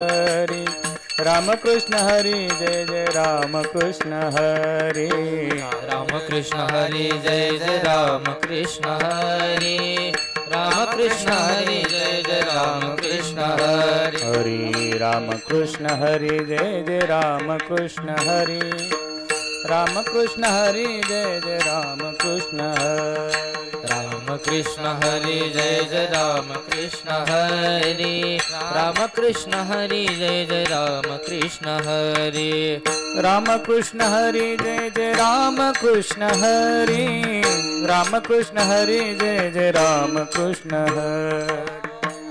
हरि राम कृष्ण हरि जय जय राम कृष्ण हरि राम कृष्ण हरि जय जय राम कृष्ण हरि राम कृष्ण हरि जय जय राम कृष्ण हरि हरि राम कृष्ण हरि जय जय राम कृष्ण हरि राम कृष्ण हरि जय जय राम कृष्ण हरि राम कृष्ण हरि जय जय राम कृष्ण हरि राम कृष्ण हरि जय जय राम कृष्ण हरि राम कृष्ण हरि जय जय राम कृष्ण हरि राम कृष्ण हरि जय जय राम कृष्ण हरि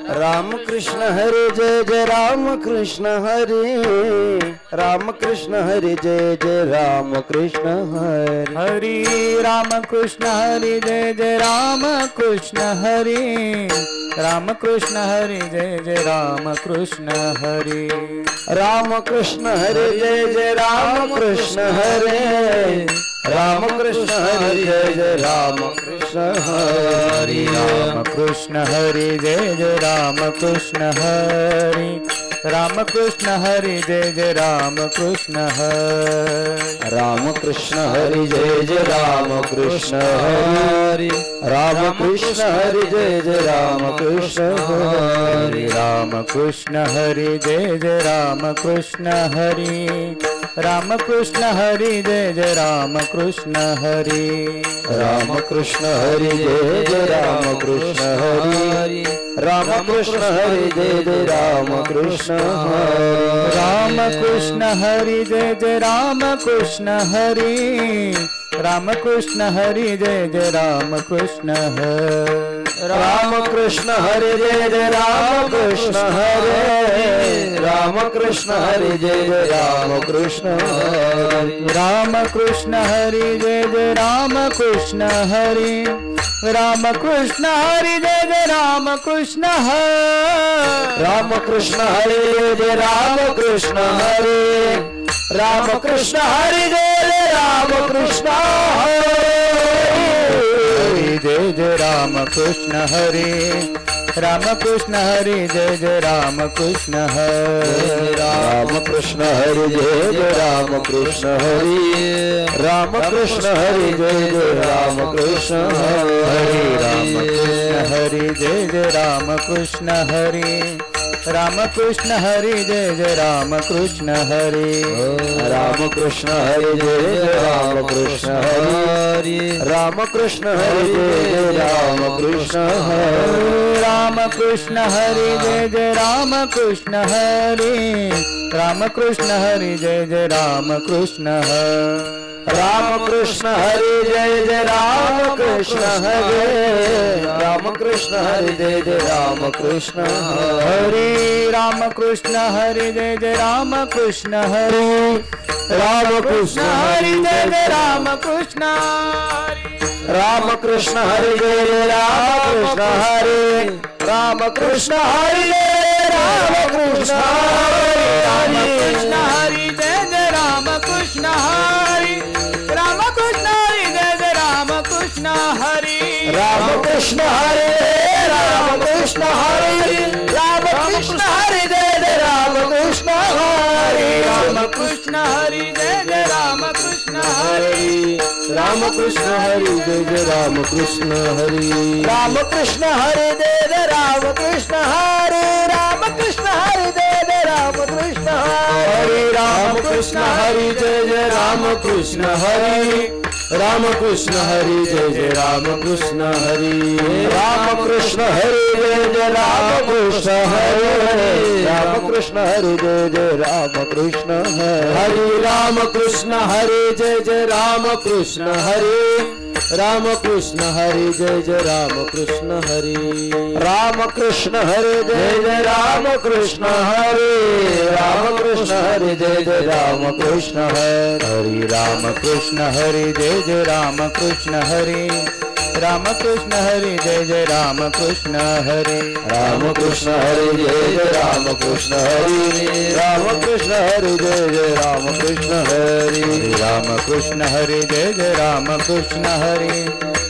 राम कृष्ण हरे जय जय राम कृष्ण हरे राम कृष्ण हरे जय जय राम कृष्ण हरे हरि राम कृष्ण हरि जय जय राम कृष्ण हरि राम कृष्ण हरि जय जय राम कृष्ण हरि राम कृष्ण हरे जय जय राम कृष्ण हरे राम कृष्ण हरे जय जय राम कृष्ण हरे राम कृष्ण हरि जय जय राम कृष्ण हरि राम कृष्ण हरि जय जय राम कृष्ण हरि राम कृष्ण हरे जय जय राम कृष्ण हरे राम कृष्ण हरे जय जय राम कृष्ण हरे राम कृष्ण हरि जय जय राम कृष्ण हरि राम कृष्ण हरि जय जय राम कृष्ण हरि राम कृष्ण हरे जय जय राम कृष्ण हरे राम कृष्ण हरे जय जय राम कृष्ण हरे राम कृष्ण हरि जय जय राम कृष्ण हरि राम कृष्ण हरि जय जय राम कृष्ण हरि राम कृष्ण हरे जय जय राम कृष्ण हरे राम कृष्ण हरे जय जय राम कृष्ण हरे राम कृष्ण हरि जय जय राम कृष्ण हरि राम कृष्ण हरि जय जय राम कृष्ण हरि राम कृष्ण हरे जय जय राम कृष्ण हरे राम कृष्ण हरे जय जय राम कृष्ण हरे जय जय राम कृष्ण हरि राम कृष्ण हरि जय जय राम कृष्ण हरि राम कृष्ण हरे जय जय राम कृष्ण हरे राम कृष्ण हरे जय जय राम कृष्ण हरे राम कृष्ण हरि जय जय राम कृष्ण हरि राम कृष्ण हरि जय जय राम कृष्ण हरि राम कृष्ण हरे जय जय राम कृष्ण हरे राम कृष्ण हरे जय जय राम कृष्ण हरे राम कृष्ण हरि जय जय राम कृष्ण हरि राम कृष्ण हरि जय जय राम कृष्ण हरि राम कृष्ण हरे जय जय राम कृष्ण हरे राम कृष्ण हरे जय जय राम कृष्ण हरि राम कृष्ण हरि जय जय राम कृष्ण हरि राम कृष्ण हरि जय जय राम कृष्ण राम कृष्ण हरे जय जय राम कृष्ण हरे राम कृष्ण हरे जय राम कृष्ण राम कृष्ण हरि जय जय राम कृष्ण हरि राम कृष्ण हरि जय जय राम कृष्ण हरि राम कृष्ण हरे राम कृष्ण हरे राम कृष्ण हरे जय जय राम कृष्ण हरे राम कृष्ण हरि जय जय राम कृष्ण हरि राम कृष्ण हरे जय जय राम कृष्ण हरे राम कृष्ण हरे जय जय राम कृष्ण हरे राम कृष्ण हरे जय जय राम कृष्ण हरे राम कृष्ण हरे जय जय राम कृष्ण हरे राम कृष्ण हरे जय जय राम कृष्ण हरे राम कृष्ण हरे जय जय राम कृष्ण हरे राम कृष्ण हरे जय जय राम कृष्ण हरे राम कृष्ण हरे जय जय राम कृष्ण हरे राम कृष्ण हरे जय जय राम कृष्ण हरे राम कृष्ण हरे जय जय राम कृष्ण हरे राम कृष्ण हरे जय जय राम कृष्ण हरे राम कृष्ण हरि जय जय राम कृष्ण हरि राम कृष्ण हरि जय जय राम कृष्ण हरि राम कृष्ण हरे जय जय राम कृष्ण हरे राम कृष्ण हरे जय जय राम कृष्ण हरे राम कृष्ण हरि जय जय राम कृष्ण हरि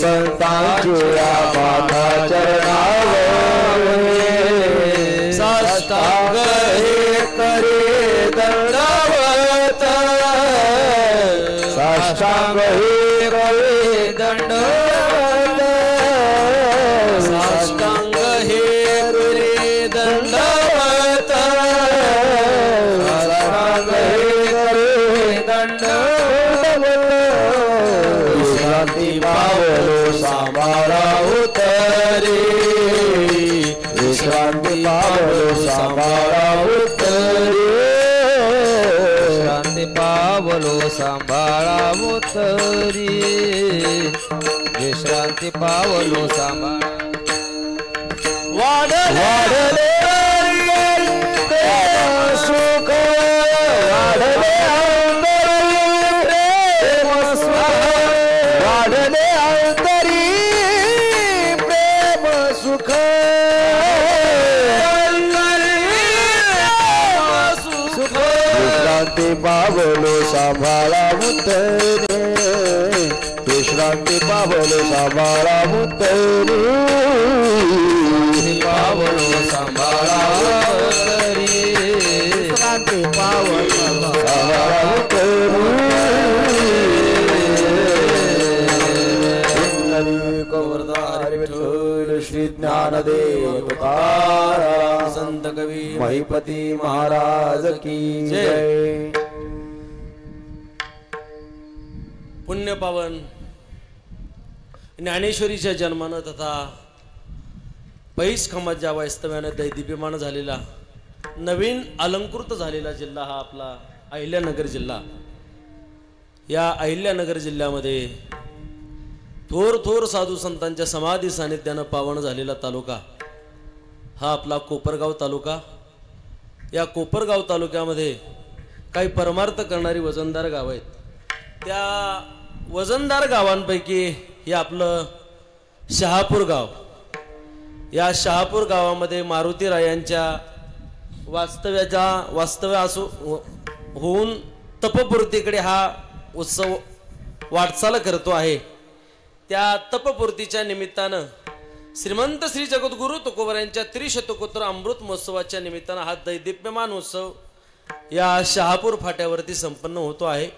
संतांच्या माता चरणावर साष्टांग हे करे दंडवत साष्टांग हे करे दंडवत साष्टांग हे करे दंडवत साष्टांग हे करे दंडवत विश्रांती पावलो सांभाळा उतरे विश्रांती पावलो सांभाळा उतरे शांती पावलो सांभाळा उतरी विश्रांती पावलो सांभाळा वाढले प्रेम सुख वाढले प्रेम सुख वाढले अंतरी प्रेम सुख विश्रांती पावलो सांभाळा उतरे विश्रांती पावलो सांभाळा उतरे पावलो सांभाळा उतरी विश्रांती पावलो सांभाळा उतरे विठ्ठल श्री ज्ञानदेव तुकाराम संत कवी महिपती महाराज की जय. पुण्यपावन ज्ञानेश्वरीच्या जन्मानं तथा पैस खमाच्या वास्तव्यानं दैदिप्यमान झालेला नवीन अलंकृत झालेला जिल्हा हा आपला अहिल्यानगर जिल्हा. या अहिल्यानगर जिल्ह्यामध्ये थोर थोर साधू संतांच्या समाधी सानिध्यानं पावन झालेला तालुका हा आपला कोपरगाव तालुका. या कोपरगाव तालुक्यामध्ये काही परमार्थ करणारी वजनदार गावं आहेत. त्या वजनदार गावांपैकी हे आपलं शहापूर गाव. या शहापूर गावामध्ये मारुतीरायांच्या वास्तव्य असो होऊन तपपूर्तीकडे हा उत्सव वाटचाल करतो आहे. त्या तपपूर्तीच्या निमित्तानं श्रीमंत श्री जगद्गुरु तुकोबरायांच्या त्रिशतकोत्तर अमृत महोत्सवाच्या निमित्तानं हा दैदिप्यमान उत्सव या शहापूर फाट्यावरती संपन्न होतो आहे.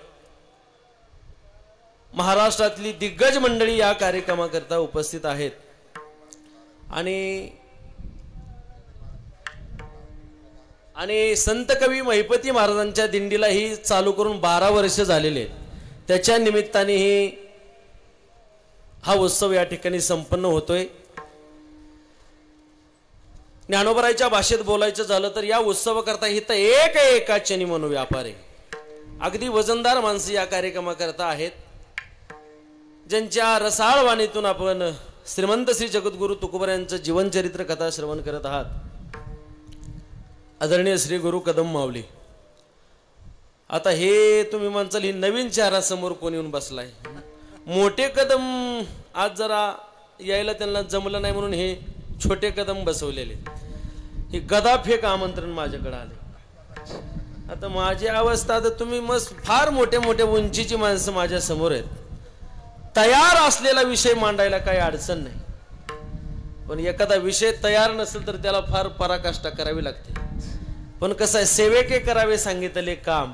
महाराष्ट्रातली दिग्गज मंडळी या कार्यक्रमाकरता उपस्थित आहेत आणि संत कवी महिपती महाराजांच्या दिंडीला ही चालू करून 12 वर्ष झालेले आहेत. त्याच्या निमित्ताने हा उत्सव या ठिकाणी संपन्न होतोय. ज्ञानोबराच्या भाषेत बोलायचं झालं तर या उत्सव करता इथं एकाचनी मनोव्यापार आहे. अगदी वजनदार माणसं या कार्यक्रमाकरता आहेत, ज्यांच्या रसाळ वाणीतून आपण श्रीमंत श्री जगद्गुरु तुकोबरायांचं जीवनचरित्र कथा श्रवण करत आहात. आदरणीय श्री गुरु कदम माऊली. आता हे तुम्ही म्हणचाल ही नवीन चेहरा कोण येऊन बसलाय. मोठे कदम आज जरा यायला त्यांना जमलं नाही म्हणून हे छोटे कदम बसवलेले. हे गदा फेक आमंत्रण माझ्याकडे आले. आता माझी अवस्था तर तुम्ही मस्त फार मोठे मोठे उंचीची माणसं माझ्या समोर आहेत. तयार असलेला विषय मांडायला काही अडचण नाही, पण एखादा विषय तयार नसेल तर त्याला फार पराकाष्ठा करावी लागते. पण कसं आहे, सेवेके करावे सांगितले काम.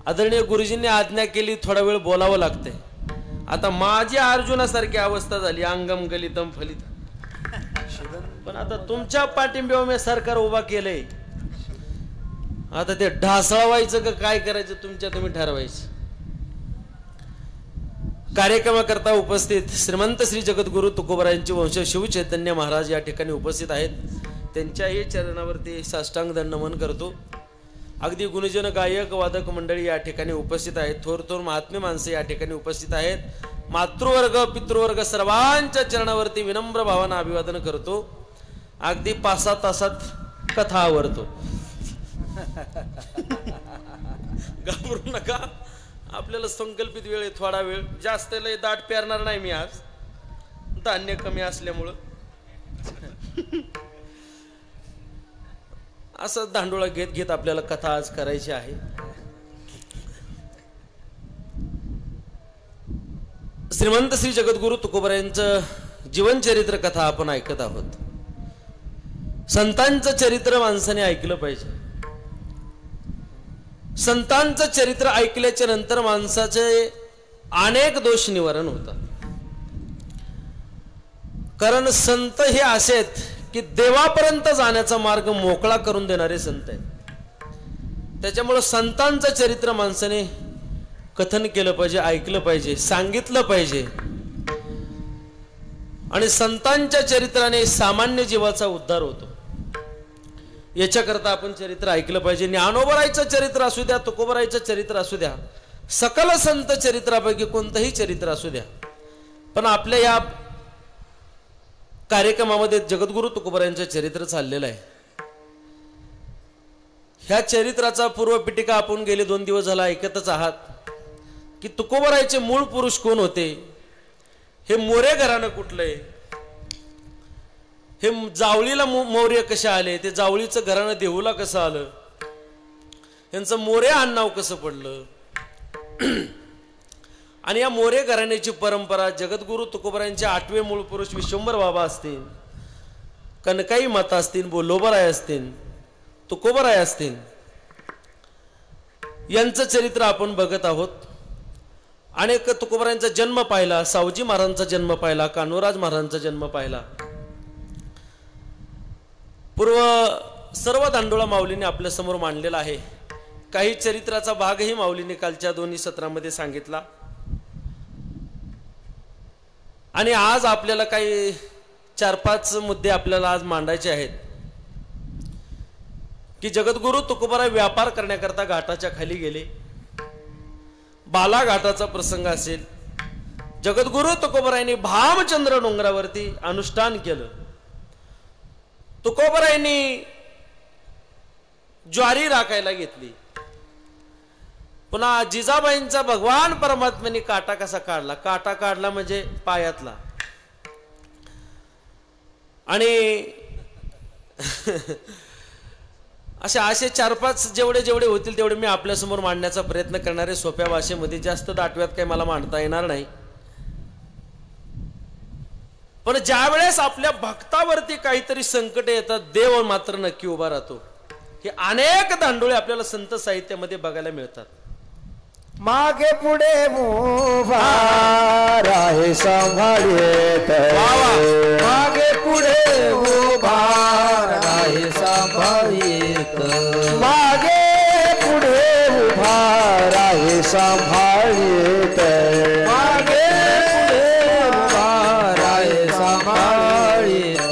आदरणीय गुरुजींनी आज्ञा केली, थोडा वेळ बोलावं लागते. आता माझी अर्जुनासारखी अवस्था झाली, अंगम गलितम फलित. पण आता तुमच्या पाठिंब्यावर मी सरकार उभा केलंय. आता ते ढासळवायचं का काय करायचं तुम्ही ठरवायचं. कार्यक्रमाकरता उपस्थित श्रीमंत श्री जगद्गुरु तुकोबरायांचे वंश शिवचैतन्य महाराज या ठिकाणी उपस्थित आहेत. त्यांच्याही चरणावरती साष्टांग दंड नमन करतो. अगदी गुणजन गायक वादक मंडळी या ठिकाणी उपस्थित आहेत. थोर थोर महात्मे माणसे या ठिकाणी उपस्थित आहेत. मातृवर्ग पितृवर्ग सर्वांच्या चरणावरती विनम्र भावानं अभिवादन करतो. अगदी 5-6 तासात कथा आवरतो. घाबरू नका, आपल्याला संकल्पित वेळ, थोडा वेळ, जास्त लय दाट पेरणार नाही मी आज, धान्य कमी असल्यामुळं. असं धांडोळा घेत घेत आपल्याला कथा आज करायची आहे. श्रीमंत श्री जगद्गुरु तुकोबरायांचं जीवनचरित्र कथा आपण ऐकत आहोत. संतांचं चरित्र माणसाने ऐकलं पाहिजे. संतांचं चरित्र ऐकल्याच्या नंतर माणसाचे अनेक दोष निवारण होतात. कारण संत हे असे आहेत की देवापर्यंत जाण्याचा मार्ग मोकळा करून देणारे संत आहेत. त्याच्यामुळे संतांचं चरित्र माणसाने कथन केलं पाहिजे, ऐकलं पाहिजे, सांगितलं पाहिजे. आणि संतांच्या चरित्राने सामान्य जीवाचा उद्धार होतो. याच्याकरता आपण चरित्र ऐकलं पाहिजे. ज्ञानोबरायचं चरित्र असू द्या, तुकोबरायचं चरित्र असू द्या, सकल संत चरित्रापैकी कोणतंही चरित्र असू द्या, पण आपल्या या कार्यक्रमामध्ये जगद्गुरु तुकोबरायांचं चरित्र चाललेलं आहे. ह्या चरित्राचा पूर्वपीठिका आपण गेले 2 दिवस झाला ऐकतच आहात की तुकोबरायचे मूळ पुरुष कोण होते, हे मोरे घराणं कुठलंय, हे जावळीला मौर्य कसे आले, ते जावळीचं घराणं देहूला कसं आलं, यांचं मोरे आडनाव कसं पडलं. आणि या मोरे घराण्याची परंपरा जगद्गुरु तुकोबरायांचे 8वे मूळ पुरुष विश्वंभर बाबा असतील, कनकाई माता असतील, बोलोबराय असतील, तुकोबराय असतील, यांचं चरित्र आपण बघत आहोत. अनेक तुकोबरायांचा जन्म पाहिला, सावजी महाराजांचा जन्म पाहिला, कान्होराज महाराजांचा जन्म पाहिला. पूर्व सर्व दांडोळा माऊलीने आपल्या समोर मांडलेला आहे. काही चरित्राचा भागही माऊलीने कालच्या 2 सत्रामध्ये सांगितला. आणि आज आपल्याला काही 4-5 मुद्दे आपल्याला आज मांडायचे आहेत. की जगद्गुरु तुकोबराय व्यापार करण्याकरता घाटाच्या खाली गेले. बाला घाटाचा प्रसंग असेल. जगद्गुरु तुकोबरायांनी भामचंद्र डोंगरावरती अनुष्ठान केलं. तुकोबरायांनी ज्वारी राखायला घेतली. पुन्हा जिजाबाईंचा भगवान परमात्म्याने काटा कसा काढला, काटा काढला म्हणजे पायातला. आणि असे 4-5 जेवढे होतील तेवढे मी आपल्यासमोर मांडण्याचा प्रयत्न करणार आहे. सोप्या भाषेमध्ये, जास्त दाटव्यात काही मला मांडता येणार नाही. पण ज्या वेळेस आपल्या भक्तावरती काहीतरी संकट येतात, देव मात्र नक्की उभा राहतो. हे अनेक दांडोळे आपल्याला संत साहित्यामध्ये बघायला मिळतात. मागे पुढे उभा राहे सांभाळीत, मागे पुढे उभा राहे सांभाळीत, मागे पुढे उभा राहे सांभाळीत, मागे पुढे उभा राहे सांभाळीत.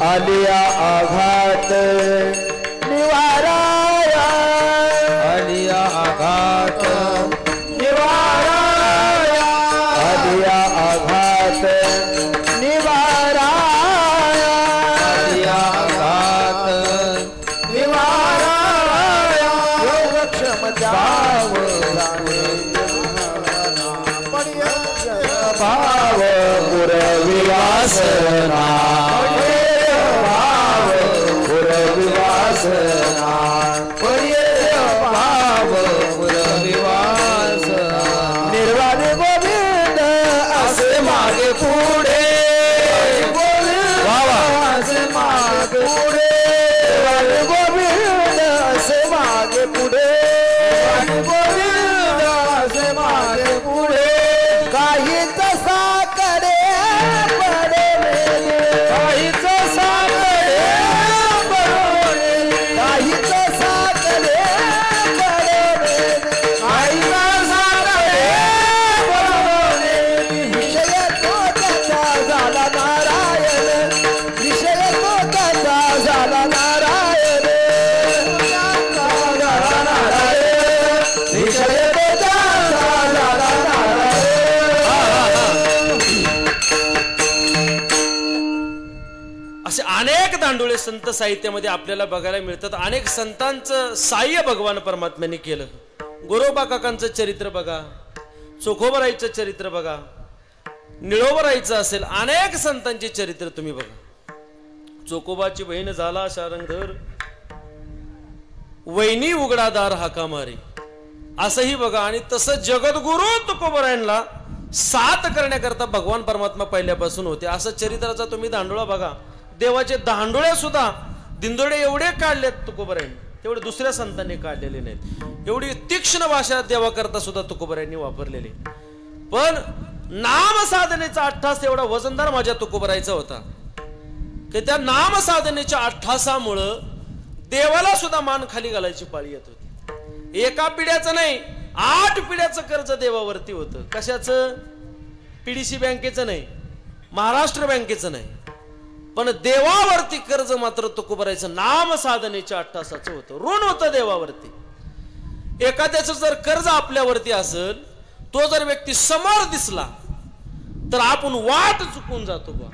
आलिया आघात निवाराया, आलिया आघात निवाराया, आलिया आघात निवाराया, आलिया आघात निवाराया. योगक्षम भाव भाव पुरविवासना, भाव पुरविवासना, भाव पुरविवासना. निर्वाण गोविंद असे मागे पुढे, असे मागे पुढे, गोविंद असे मागे पुढे, गोविंद असे मागे पुढे. काही तसा करे पडे, काही तसा करे पडे, काही तसा करे पडे, काही तसा करे पडे. विषय तो त्याचा झाला नारायण, विषय तो त्याचा झाला नारायण, झाला नारायण, विषय तो त्याचा झाला नारायण. असे अनेक दांडोळे संत साहित्यामध्ये आपल्याला बघायला मिळतात. अनेक संतांचं साह्य भगवान परमात्म्याने केलं. गोरोबा काकांचं चरित्र बघा, चोखोबराईचं चरित्र बघा, निळोबराईचं असेल, अनेक संतांचे चरित्र तुम्ही बघा. चोकोबाची बहीण झाला शारंगधर, वैनी उघडादार हाका मारे, असंही बघा. आणि तसं जगद्गुरु तुकोबरायांना साथ करण्याकरता भगवान परमात्मा पहिल्यापासून होते. असं चरित्राचा तुम्ही दांडोळा बघा. देवाचे दांडोळे सुद्धा दिंडोळे एवढे काढलेत तुकोबरायांनी, तेवढे दुसऱ्या संतांनी काढलेले नाहीत. एवढी तीक्ष्ण भाषा देवाकरता सुद्धा तुकोबरायांनी वापरलेली. पण नाम साधनेचा अट्ठास एवढा वजनदार माझ्या तुकोबरायचा होता की त्या नाम साधनेच्या अट्ठासामुळं देवाला सुद्धा मान खाली घालायची पाळी येत होती. एका पिढ्याचं नाही, 8 पिढ्याचं कर्ज देवावरती होतं. कशाचं? पीडीसी बँकेचं नाही, महाराष्ट्र बँकेचं नाही, पण देवावरती कर्ज मात्र तुकोबरायचं नाम साधनेच्या अट्ठासाचं होतं. ऋण होतं देवावरती. एखाद्याचं जर कर्ज आपल्यावरती असेल, तो जर व्यक्ती समोर दिसला तर आपण वाट चुकून जातो बा.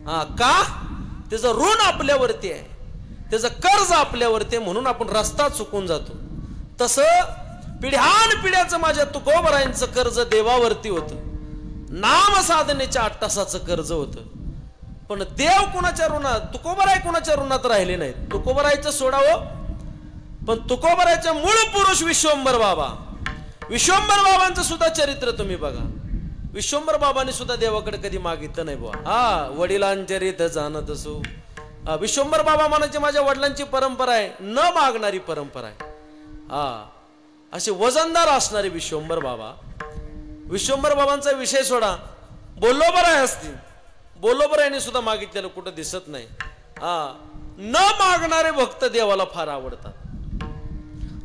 हा का? त्याचं ऋण आपल्यावरती आहे, त्याचं कर्ज आपल्यावरती आहे, म्हणून आपण रस्ता चुकून जातो. तसं पिढ्यान पिढ्याचं माझ्या तुकोबरायांचं कर्ज देवावरती होतं, नाम साधनेच्या अट्टासाचं कर्ज होतं. पण देव कुणाच्या ऋणात, तुकोबराय कुणाच्या ऋणात राहिले नाहीत. तुकोबरायचं सोडावं, पण तुकोबरायचे मूळ पुरुष विश्वंभर बाबा, विश्वंभर बाबांचं सुद्धा चरित्र तुम्ही बघा. विश्वंभर बाबांनी सुद्धा देवाकडे कधी मागितलं नाही बुवा. हा, वडिलांचरित जाणत असो. विश्वंभर बाबा म्हणायचे माझ्या वडिलांची परंपरा आहे, न मागणारी परंपरा आहे. हा, असे वजनदार असणारे विश्वंभर बाबा. विश्वंभर बाबांचा विषय सोडा, बोल्लोबराय असतील, बोल्लोबरायने सुद्धा मागितलेलं कुठं दिसत नाही. हा, न मागणारे भक्त देवाला फार आवडतात.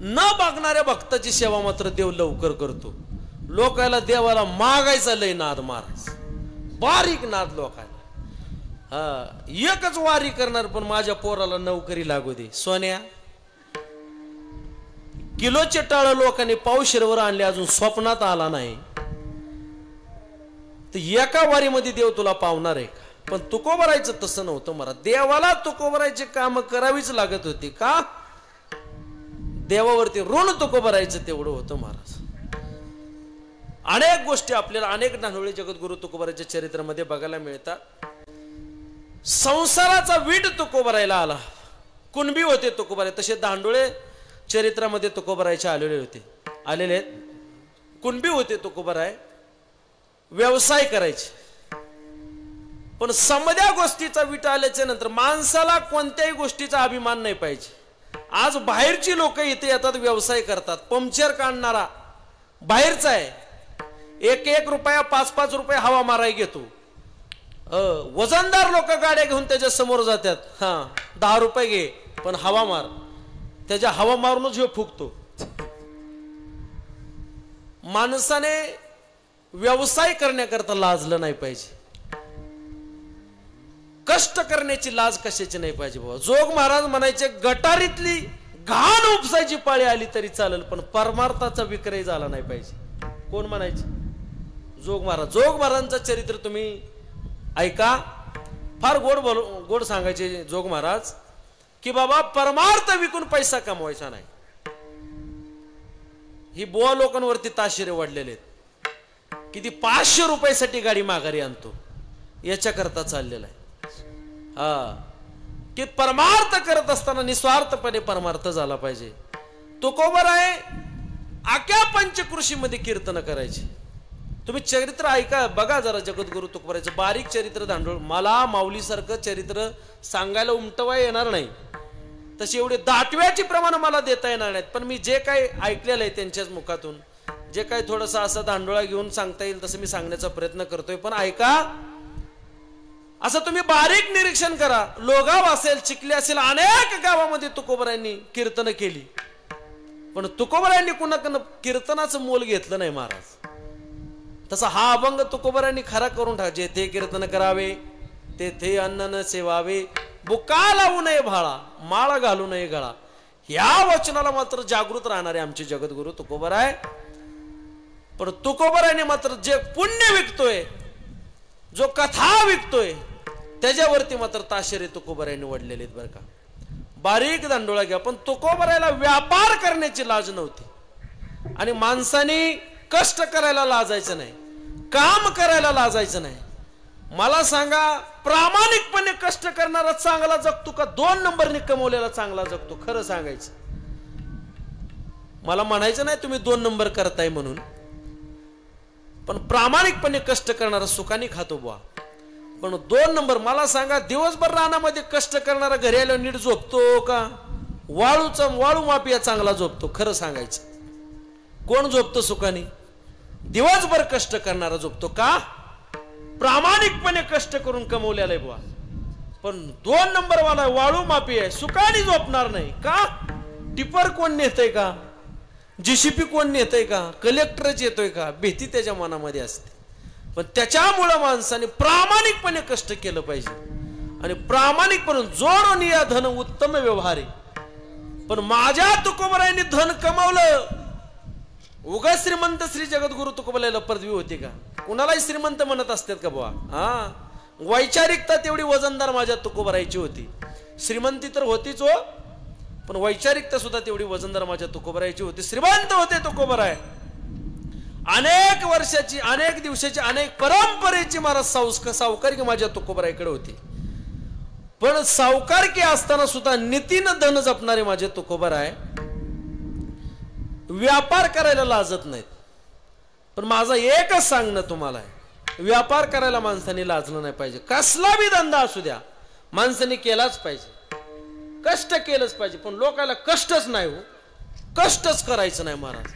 न मागणाऱ्या भक्ताची सेवा मात्र देव लवकर करतो. लोकायला देवाला मागायचा लय नाद महाराज, बारीक नाद लोकायला. हा, एकच वारी करणार, पण माझ्या पोराला नोकरी लागू दे. सोन्या, किलोचे टाळ लोकांनी पावशेरवर आणले, अजून स्वप्नात आला नाही, तर एका वारीमध्ये देव तुला पावणार आहे का? पण तुकोबरायचं तसं नव्हतं महाराज. देवाला तुकोबरायचे काम करावीच लागत होती. का? देवावरती ऋण तुकोबरायचं तेवढं होतं महाराज. अनेक गोष्टी आपल्याला अनेक दांडोळे जगद्गुरु तुकोबरायच्या चरित्रामध्ये बघायला मिळतात. संसाराचा वीट तुकोबरायला आला. कुणबी होते तुकोबराय, तसे दांडोळे चरित्रामध्ये तुकोबरायचे आलेले आहेत. कुणबी होते तुकोबराय, व्यवसाय करायचे. पण समद्या गोष्टीचा वीट आल्याच्या नंतर माणसाला कोणत्याही गोष्टीचा अभिमान नाही पाहिजे. आज बाहेरची लोक इथे येतात, व्यवसाय करतात. पंक्चर काढणारा बाहेरचा आहे, 1-1 रुपया 5-5 रुपये हवा माराय घेतो. वजनदार लोक गाड्या घेऊन त्याच्या समोर जातात. हा, 10 रुपये घे पण हवा मार. त्याच्या हवा मारूनच ह्यो फुकतो. माणसाने व्यवसाय करण्याकरता लाजलं नाही पाहिजे. कष्ट करण्याची लाज कशाची नाही पाहिजे बाबा. जोग महाराज म्हणायचे, गटारीतली घाण उपसायची पाळी आली तरी चालेल, पण परमार्थाचा विक्रय झाला नाही पाहिजे. कोण म्हणायचे? जोग महाराज. जोग महाराजांचं चरित्र तुम्ही ऐका. फार गोड सांगायचे जोग महाराज की बाबा परमार्थ विकून पैसा कमवायचा नाही. ही बुवा लोकांवरती ताशेरे वाढलेले आहेत की ती 500 रुपयासाठी गाडी माघारी आणतो, याच्याकरता चाललेला आहे. हा, की परमार्थ करत असताना निस्वार्थपणे परमार्थ झाला पाहिजे. तुकोबराय आख्या पंचकृषीमध्ये कीर्तन करायचे. तुम्ही चरित्र ऐका, बघा जरा जगद्गुरु तुकोबरायचं बारीक चरित्र दांडोळ. मला माऊलीसारखं चरित्र सांगायला उमटवा येणार नाही, तशी एवढे दाटव्याची प्रमाण मला देता येणार नाहीत. पण मी जे काही ऐकलेलं आहे त्यांच्याच मुखातून, जे काही थोडंसं असं दांडोळा घेऊन सांगता येईल तसं मी सांगण्याचा प्रयत्न करतोय. पण ऐका, असं तुम्ही बारीक निरीक्षण करा. लोगाव असेल, चिखली असेल, अनेक गावामध्ये तुकोबरायांनी कीर्तन केली, पण तुकोबरायांनी कुणाकडनं कीर्तनाचं मोल घेतलं नाही महाराज. तसा हा अभंग तुकोबरायांनी खरा करून टाक. जेथे कीर्तन करावे तेथे अन्न न सेवावे, बुका लावू नये भाळा, माळ घालू नये गळा. या वचनाला मात्र जागृत राहणारे आमचे जगद्गुरु तुकोबराय. पण तुकोबरायने मात्र जे पुण्य विकतोय, जो कथा विकतोय, त्याच्यावरती मात्र ताशेरे तुकोबरायने वडलेले आहेत बरं का. बारीक दांडोळा घ्या. पण तुकोबरायला व्यापार करण्याची लाज नव्हती, आणि माणसाने कष्ट करायला लाजायचं नाही, काम करायला लाजायचं नाही. मला सांगा, प्रामाणिकपणे कष्ट करणारा चांगला जगतो का 2 नंबरने कमवलेला चांगला जगतो? खरं सांगायचं. मला म्हणायचं नाही तुम्ही 2 नंबर करताय म्हणून. पण प्रामाणिकपणे कष्ट करणारा सुखाने खातो बुवा. पण 2 नंबर मला सांगा, दिवसभर रानामध्ये कष्ट करणारा घरी आल्यावर नीट झोपतो का? वाळू मापिया चांगला झोपतो. खरं सांगायचं, कोण झोपतो सुखाने? दिवसभर कष्ट करणारा झोपतो. का? प्रामाणिकपणे कष्ट करून कमवलेला आहे बुवा. पण 2 नंबर वाला वाळू मापी आहे, सुखाने झोपणार नाही. का? टिपर कोण नेतय का? जीसीपी कोण नेतय का? कलेक्टरच येतोय का? भीती त्याच्या मनामध्ये असते. पण त्याच्यामुळं माणसाने प्रामाणिकपणे कष्ट केलं पाहिजे. आणि प्रामाणिकपणे जोडून या धन उत्तम व्यवहार आहे. पण माझ्या तुकोबरायांनी धन कमावलं, उगा श्रीमंत श्री जगद्गुरु तुकोबरायला पदवी होती का? कुणालाही श्रीमंत म्हणत असतात का बुवा? हा, वैचारिकता तेवढी वजनदार माझ्या तुकोबरायची होती. श्रीमंती तर होतीच हो, पण वैचारिकता सुद्धा तेवढी वजनदार माझ्या तुकोबरायची होती. श्रीमंत होते तुकोबराय. अनेक वर्षाची, अनेक दिवसाची, अनेक परंपरेची महाराज सावकारकी माझ्या तुकोबरायकडे होती. पण सावकारकी असताना सुद्धा नीतीनं धन जपणारे माझे तुकोबराय व्यापार करायला लाजत नाहीत. पण माझा एकच सांगणं तुम्हाला आहे, व्यापार करायला माणसाने लाजलं नाही पाहिजे. कसला बी धंदा असू द्या, माणसाने केलाच पाहिजे, कष्ट केलंच पाहिजे. पण लोकांना कष्टच नाही हो, कष्टच करायचं नाही महाराज.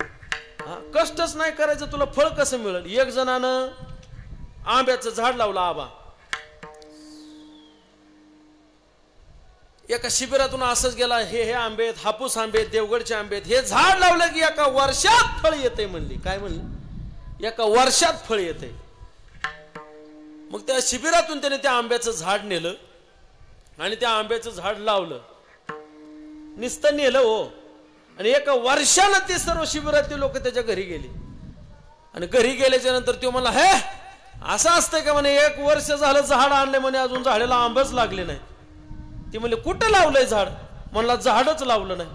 कष्टच नाही करायचं, तुला फळ कसं मिळेल? एक जणानं आंब्याचं झाड लावलं. आबा एका शिबिरातून असंच गेला, हे आंबे आहेत, हापूस आंबे आहेत, देवगडचे आंबे आहेत. हे झाड लावलं की एका वर्षात फळ येते म्हणली. काय म्हणली? एका वर्षात फळ येते. मग त्या शिबिरातून त्याने त्या आंब्याचं झाड नेलं आणि त्या आंब्याचं झाड लावलं. नुसतं नेलं हो, आणि एका वर्षानं ते सर्व शिबिरातील लोक त्याच्या घरी गेले. आणि घरी गेल्याच्या नंतर तो म्हणला, हे असं असतंय का म्हणे? 1 वर्ष झालं झाड आणले म्हणे, अजून झाडाला आंबच लागले नाही. ती म्हणले, कुठं लावलंय झाड? म्हणला, झाडच लावलं नाही.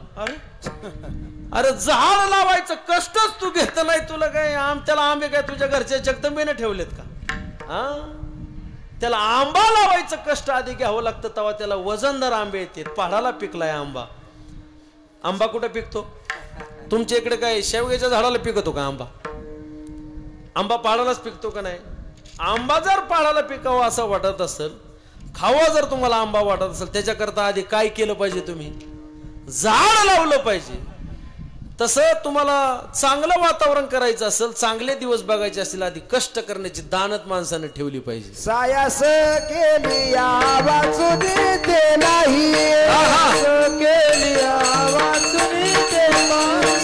अरे झाड लावायचं कष्टच तू घेत नाही. तुला काय त्याला आंबे काय तुझ्या घरच्या जगदंबेने ठेवलेत का? त्याला आंबा लावायचं कष्ट आधी घ्यावं लागतं, तेव्हा त्याला वजनदार आंबे येतात. पहाडाला पिकलाय आंबा. आंबा कुठं पिकतो? तुमच्या इकडे काय शेवग्याच्या झाडाला पिकतो का आंबा? आंबा पहाडालाच पिकतो का नाही? आंबा जर पहाडाला पिकावं असं वाटत असेल, खावा जर तुम्हाला आंबा वाटत असेल, त्याच्याकरता आधी काय केलं पाहिजे? तुम्ही झाड लावलं पाहिजे. तसं तुम्हाला चांगलं वातावरण करायचं असेल, चांगले दिवस बघायचे असतील, आधी कष्ट करण्याची दानत माणसाने ठेवली पाहिजे. सायास केली वाचू देते नाही, केली वाचू देते,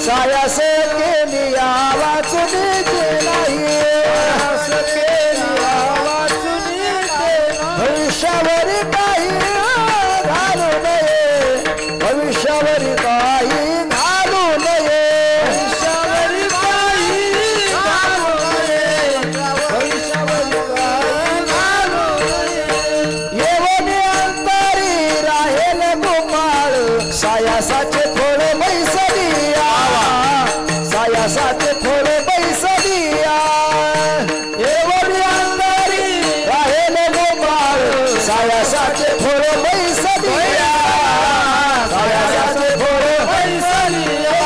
सायास केली वाचू देते नाही, केली वाचू देते. भविष्यावर काही घालू नये, भविष्यावर काही सायासाचे फळ बैसदिया, सायासाचे फळ बैसदिया. एवढी अंधारी राहेल गोपाळ, सायासाचे फळ बैसदिया, सायासाचे फळ बैसदिया.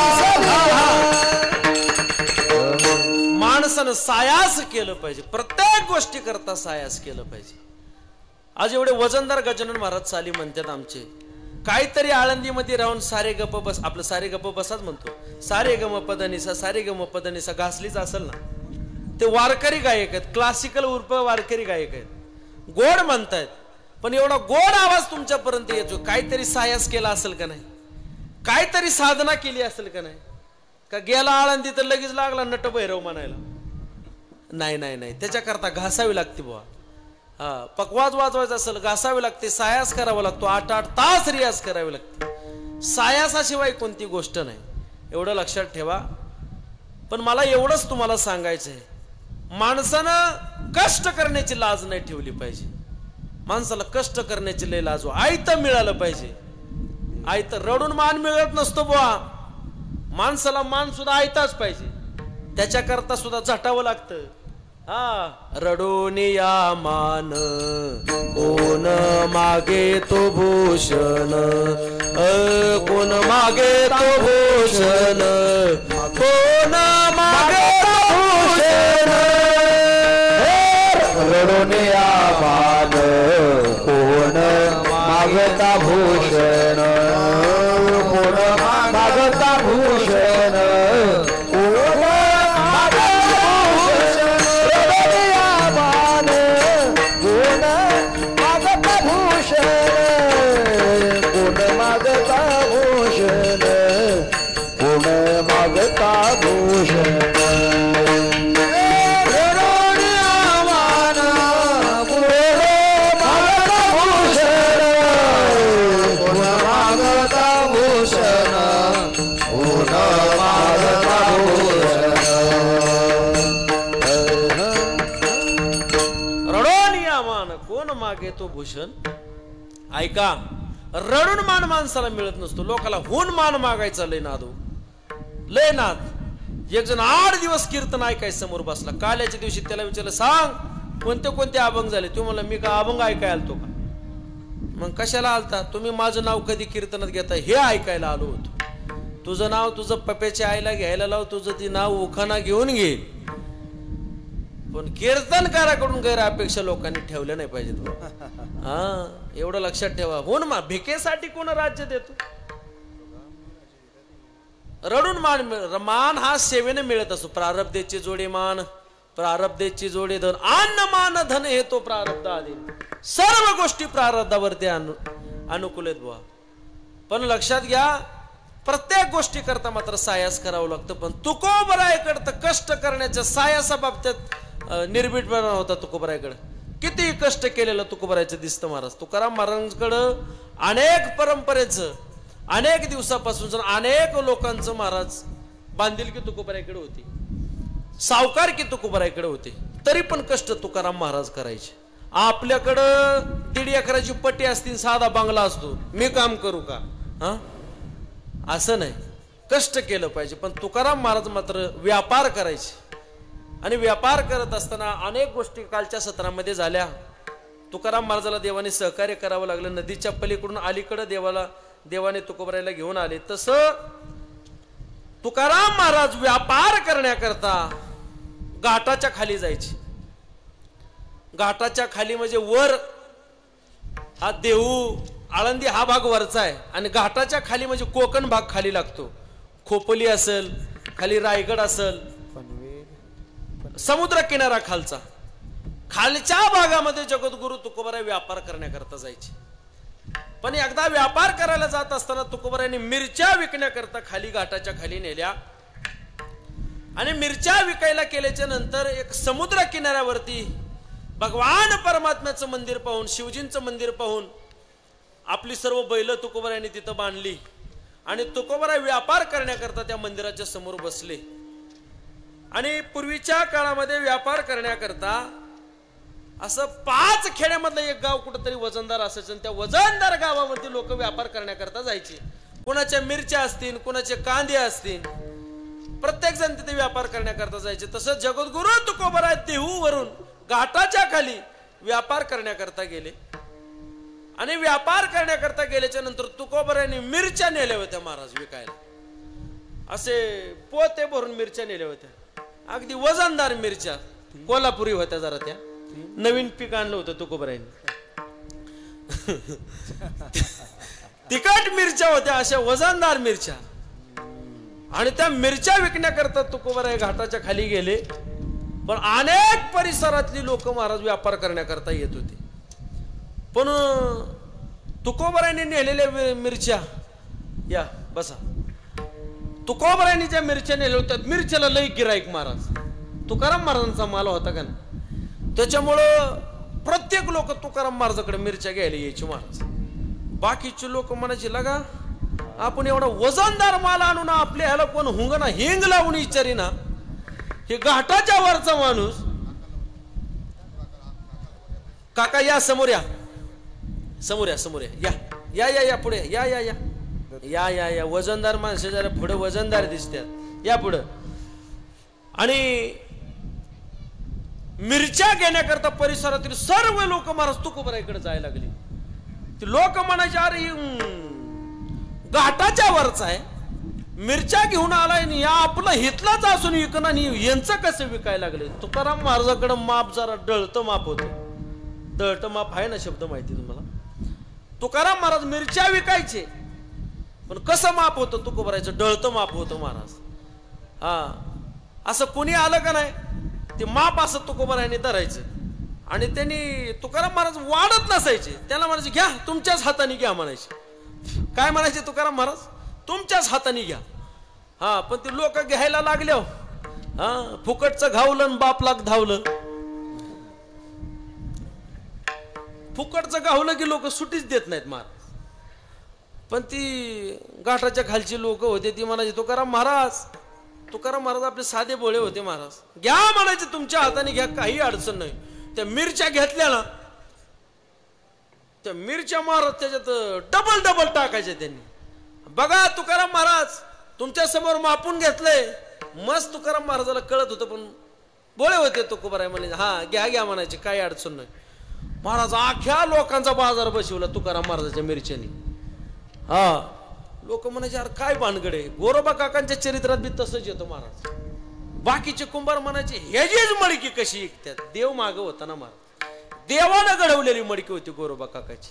माणसानं सायास केलं पाहिजे, प्रत्येक गोष्टी करता सायास केलं पाहिजे. आज एवढे वजनदार गजानन महाराज चाली म्हणतात आमचे. काहीतरी आळंदीमध्ये राहून सारे गप बस, आपलं सारे गप बसाच म्हणतो, सारे गम पदनिसा, सारे गम पदनिसा घासलीच असेल ना. ते वारकरी गायक आहेत, क्लासिकल उर्फ वारकरी गायक आहेत, गोड म्हणतायत. पण एवढा गोड आवाज तुमच्यापर्यंत येतो, काहीतरी सायास केला असेल का नाही? काहीतरी साधना केली असेल का नाही? का गेला आळंदी तर लगेच लागला नट भैरव म्हणायला? नाही नाही नाही, त्याच्याकरता घासावी लागते बुवा. पकवाज वाजवायचा असेल घासावे लागते, सायास करावा लागतो, 8-8 तास रियाज करावे लागते. सायासाशिवाय कोणती गोष्ट नाही, एवढं लक्षात ठेवा. पण मला एवढंच तुम्हाला सांगायचं आहे, माणसानं कष्ट करण्याची लाज नाही ठेवली पाहिजे. माणसाला कष्ट करण्याची लय लाज. आयतं मिळालं पाहिजे. आयतं रडून मान मिळत नसतो बुवा, माणसाला मान सुद्धा आयताच पाहिजे. त्याच्याकरता सुद्धा झटावं लागतं. रडून या मान कोण मागे तो भूषण, कोण मागे तो भूषण, कोण मागे तो भूषण. सांगतो भूषण, ऐका, रडून मान माणसाला मिळत नसतो, लोकाला होऊन मान मागायचा लय नाद, लय नाद. एक जण 8 दिवस कीर्तन ऐकाय समोर बसला. काल्याच्या दिवशी त्याला विचारलं, सांग कोणते कोणते अभंग झाले. तो म्हणला, मी का अभंग ऐकाय आलतो का? मग कशाला आलता? तुम्ही माझं नाव कधी कीर्तनात घेता हे ऐकायला आलो होतो. तुझं नाव तुझं पप्याच्या आईला घ्यायला लाव, तुझं ती नाव उखाणा घेऊन घे, पण कीर्तनकाराकडून गैर अपेक्षा लोकांनी ठेवल्या नाही पाहिजेत. हा, एवढं लक्षात ठेवा. हो ना, भिकेसाठी कोण राज्य देतो? रडून मान हा सेवेने मिळत असतो. प्रारब्धेची जोडे मान, प्रारब्धेची जोडे धन, अन्न मान धन हे तो प्रारब्ध आधी, सर्व गोष्टी प्रारब्धावरती अनुकूल आहेत बुवा. पण लक्षात घ्या, प्रत्येक गोष्टी करता मात्र सायास करावं लागतं. पण तुकोबरायकडं कष्ट करण्याच्या सायासा बाबतीत निर्भीडपणा होता तुकोबरायकडं. किती कष्ट केलेलं तुकोबरायचं दिसतं महाराज. तुकाराम महाराजांकडं अनेक परंपरेचं, अनेक दिवसापासून अनेक लोकांचं महाराज बांधिलकी तुकोबरायकडे होती, सावकार की तुकोबरायकडे होते, तरी पण कष्ट तुकाराम महाराज करायचे. आपल्याकडं 1.5 एकराची पट्टी असती, साधा बांगला असतो, मी काम करू का? हा, असं नाही. कष्ट केलं पाहिजे. पण तुकाराम महाराज मात्र व्यापार करायचे. आणि व्यापार करत असताना अनेक गोष्टी कालच्या सत्रामध्ये झाल्या. तुकाराम महाराजाला देवाने सहकार्य करावं लागलं. नदीच्या पलीकडून अलीकडे देवाने तुकोबरायला घेऊन आले. तसं तुकाराम महाराज व्यापार करण्याकरता घाटाच्या खाली जायचे. घाटाच्या खाली म्हणजे वर हा देहू आळंदी हा भाग वरचा आहे, आणि घाटाच्या खाली म्हणजे कोकण भाग खाली लागतो. खोपोली असेल, खाली रायगड असेल, समुद्र किनारा खालचा. खालच्या भागामध्ये जगद्गुरु तुकोबराय व्यापार करण्याकरता जायचे. पण एकदा व्यापार करायला जात असताना तुकोबरायांनी मिरच्या विकण्याकरता खाली घाटाच्या खाली नेल्या. आणि मिरच्या विकायला केल्याच्या नंतर एक समुद्र किनाऱ्यावरती भगवान परमात्म्याचं मंदिर पाहून, शिवजींचं मंदिर पाहून आपली सर्व बैल तुकोबरायांनी तिथं बांधली. आणि तुकोबराय व्यापार करण्याकरता त्या मंदिराच्या समोर बसले. आणि पूर्वीच्या काळामध्ये व्यापार करण्याकरता असं 5 खेड्यामधलं एक गाव कुठंतरी वजनदार असायचं. त्या वजनदार गावामध्ये लोक व्यापार करण्याकरता जायचे. कुणाच्या मिरच्या असतील, कुणाचे कांदे असतील, प्रत्येक जण तिथे व्यापार करण्याकरता जायचे. तसं जगद्गुरु तुकोबराय देहूवरून घाटाच्या खाली व्यापार करण्याकरता गेले. आणि व्यापार करण्याकरता गेल्याच्या नंतर तुकोबरायांनी मिरच्या नेल्या होत्या महाराज विकायला. असे पोते भरून मिरच्या नेल्या होत्या, अगदी वजनदार मिरच्या, कोल्हापुरी होत्या जरा. त्या नवीन पीक आणलं होतं तुकोबरायांनी. तिखट मिरच्या होत्या, अशा वजनदार मिरच्या. आणि त्या मिरच्या विकण्याकरता तुकोबराय घाटाच्या खाली गेले. पण अनेक परिसरातली लोक महाराज व्यापार करण्याकरता येत होते. पण तुकोबरायांनी नेलेल्या मिरच्या, या बसा, तुकोबरायांनी ज्या मिरच्या नेल्या होत्या, मिरच्याला लई गिराईक महाराज. तुकाराम महाराजांचा माल होता का ना, त्याच्यामुळं प्रत्येक लोक तुकाराम महाराजाकडे मिरच्या घ्यायला यायचे महाराज. बाकीचे लोक म्हणायचे, लगा आपण एवढा वजनदार माल आणून आपल्या ह्याला कोण हुंगना हिंग लावून विचारी ना, हे घाटाच्या वरचा माणूस. काका या समोर या, समोर या, समोर या, या या या पुढे या या या या या या वजनदार माणसं जरा पुढे वजनदार दिसतात, या पुढं. आणि मिरच्या घेण्याकरता परिसरातील सर्व लोक महाराज तुकोबरायकडे जायला लागले. ते लोक म्हणायचे, अरे घाटाच्या वरचा आहे, मिरच्या घेऊन आलाय, या आपलं हितलाच असून विकणं आणि यांचं कसं विकायला लागले. तुकाराम महाराजाकडे माप जरा डळतं माप होतं. डळतं माप आहे ना शब्द माहिती तुम्हाला. तुकाराम महाराज मिरच्या विकायचे, पण कसं माप होतं तुकोबरायचं, डळतं माप होतं महाराज. हा, असं कोणी आलं का नाही, ते माप असं तुकोबरायांनी धरायचं. आणि त्यांनी तुकाराम महाराज वाढत नसायचे, त्याला म्हणायचे घ्या तुमच्याच हाताने घ्या म्हणायचे. काय म्हणायचे तुकाराम महाराज, तुमच्याच हाताने घ्या. हा, पण ते लोक घ्यायला लागले. हा, फुकटचं घावलं बाप लाख धावलं. फुकटचं घावलं की लोक सुटीच देत नाहीत महाराज. पण ती घाटाच्या खालची लोक होते, ती म्हणायचे तुकाराम महाराज, तुकाराम महाराज आपले साधे बोळे होते महाराज, घ्या म्हणायचे तुमच्या हाताने घ्या, काही अडचण नाही. त्या मिरच्या घेतल्या ना, त्या मिरच्या मारत त्याच्यात डबल डबल टाकायच्या त्यांनी. बघा तुकाराम महाराज तुमच्या समोर मापून घेतलंय. मस्त तुकाराम महाराजाला कळत होतं, पण बोळे होते तुकोबाराय म्हणे हा घ्या घ्या म्हणायचे, काही अडचण नाही. महाराज अख्ख्या लोकांचा बाजार बसवला तुकाराम महाराजाच्या मिरच्यानी. हा लोक म्हणायचे अरे काय भानगड आहे. गोरोबा काकांच्या चरित्रात बी तसंच येतं महाराज. बाकीचे कुंभार म्हणायचे ह्याचीच मडकी कशी विकतात. देव माग होता ना महाराज, देवानं घडवलेली मडकी होती गोरोबा काकाची.